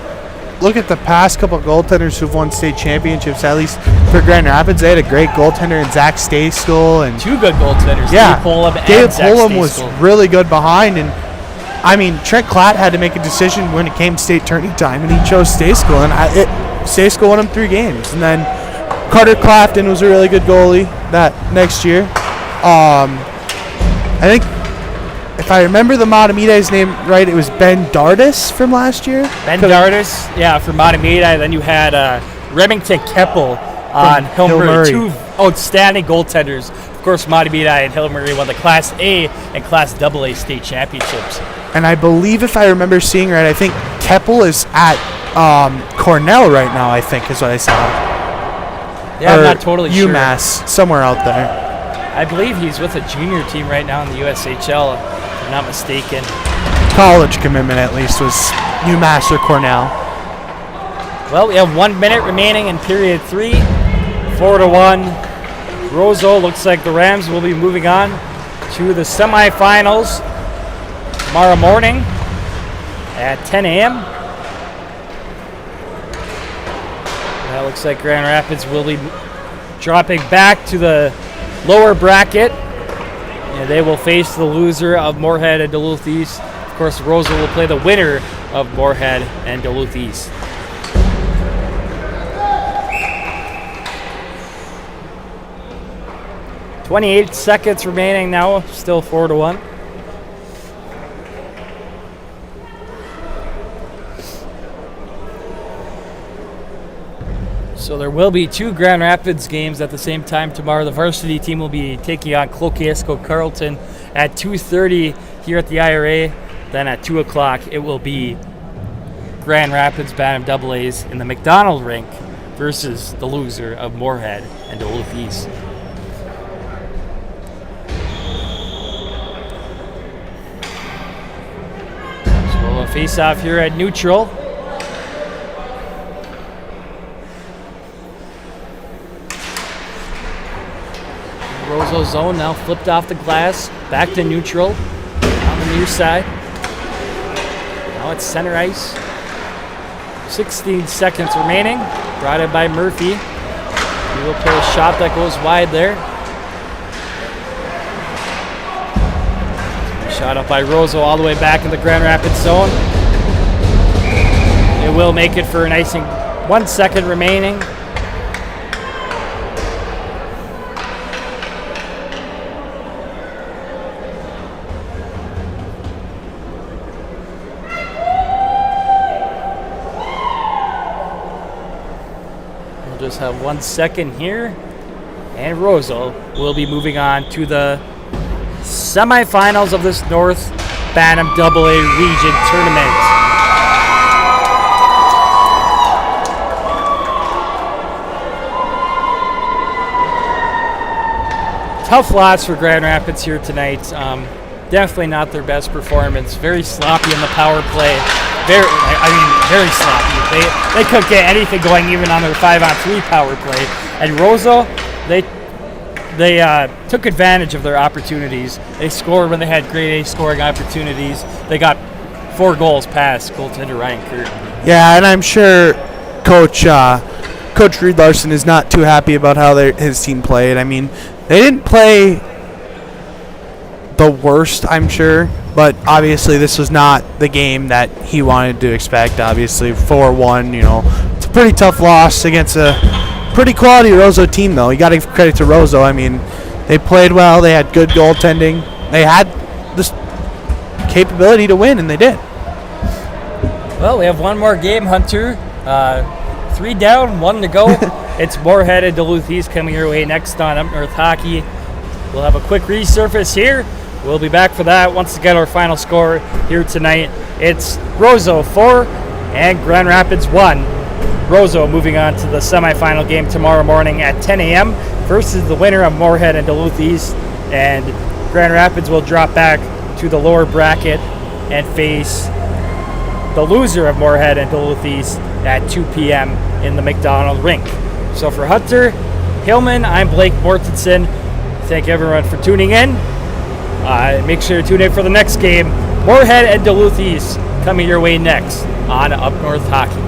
the past couple of goaltenders who've won state championships. At least for Grand Rapids, they had a great goaltender in Zach Stayskool and 2 good goaltenders. Yeah, Dave Pullum was really good behind, and I mean Trent Klatt had to make a decision when it came to state tourney time, and he chose Stayskool, and Stayskool won him 3 games, and then Carter Clafton was a really good goalie that next year. I think, if I remember the Matamita's name right, it was Ben Dardis from last year. Ben Dardis, yeah, from Matamita. Then you had Remington Keppel on Hill Murray. 2 outstanding goaltenders. Of course, Matamita and Hill Murray won the Class A and Class AA state championships. And I believe, if I remember seeing right, I think Keppel is at Cornell right now, I think is what I saw. Yeah, I'm not totally sure. UMass, somewhere out there. I believe he's with a junior team right now in the USHL, if I'm not mistaken. College commitment, at least, was UMass or Cornell. Well, we have 1 minute remaining in period 3. 4-1. Roseau looks like the Rams will be moving on to the semifinals tomorrow morning at 10 a.m. That looks like Grand Rapids will be dropping back to the lower bracket, and they will face the loser of Moorhead and Duluth East. Of course, Roseau will play the winner of Moorhead and Duluth East. .28 seconds remaining now, still 4-1. So there will be 2 Grand Rapids games at the same time tomorrow. The varsity team will be taking on Cloquet-Esco Carleton at 2:30 here at the IRA. Then at 2 o'clock, it will be Grand Rapids Bantam AA's in the McDonald rink versus the loser of Moorhead and Duluth East. Face off here at neutral. Roseau zone now flipped off the glass, back to neutral on the near side. Now it's center ice. 16 seconds remaining. Brought in by Murphy. He will play a shot that goes wide there. Shot up by Roseau all the way back in the Grand Rapids zone. It will make it for an icing. 1 second remaining. We'll just have 1 second here. And Roseau will be moving on to the semifinals of this North Bantam AA Region Tournament. Tough loss for Grand Rapids here tonight. Definitely not their best performance. Very sloppy in the power play. Very sloppy. They couldn't get anything going even on their 5-on-3 power play. And Roseau, they took advantage of their opportunities. They scored when they had grade A scoring opportunities. They got 4 goals past goaltender Ryan Curtin. Yeah, and I'm sure Coach Reed Larson is not too happy about how his team played. I mean, they didn't play the worst, I'm sure, but obviously this was not the game that he wanted to expect. Obviously, 4-1, it's a pretty tough loss against a pretty quality Roseau team, though. You got to give credit to Roseau. I mean, they played well. They had good goaltending. They had this capability to win, and they did. Well, we have one more game, Hunter. 3 down, 1 to go. It's Moorhead and Duluth East coming your way next on Up North Hockey. We'll have a quick resurface here. We'll be back for that once again. Our final score here tonight. It's Roseau 4 and Grand Rapids 1. Roseau moving on to the semifinal game tomorrow morning at 10 a.m. versus the winner of Moorhead and Duluth East. And Grand Rapids will drop back to the lower bracket and face the loser of Moorhead and Duluth East at 2 p.m. in the McDonald rink. So for Hunter Hillman, I'm Blake Mortensen. Thank everyone for tuning in. Make sure to tune in for the next game. Moorhead and Duluth East coming your way next on Up North Hockey.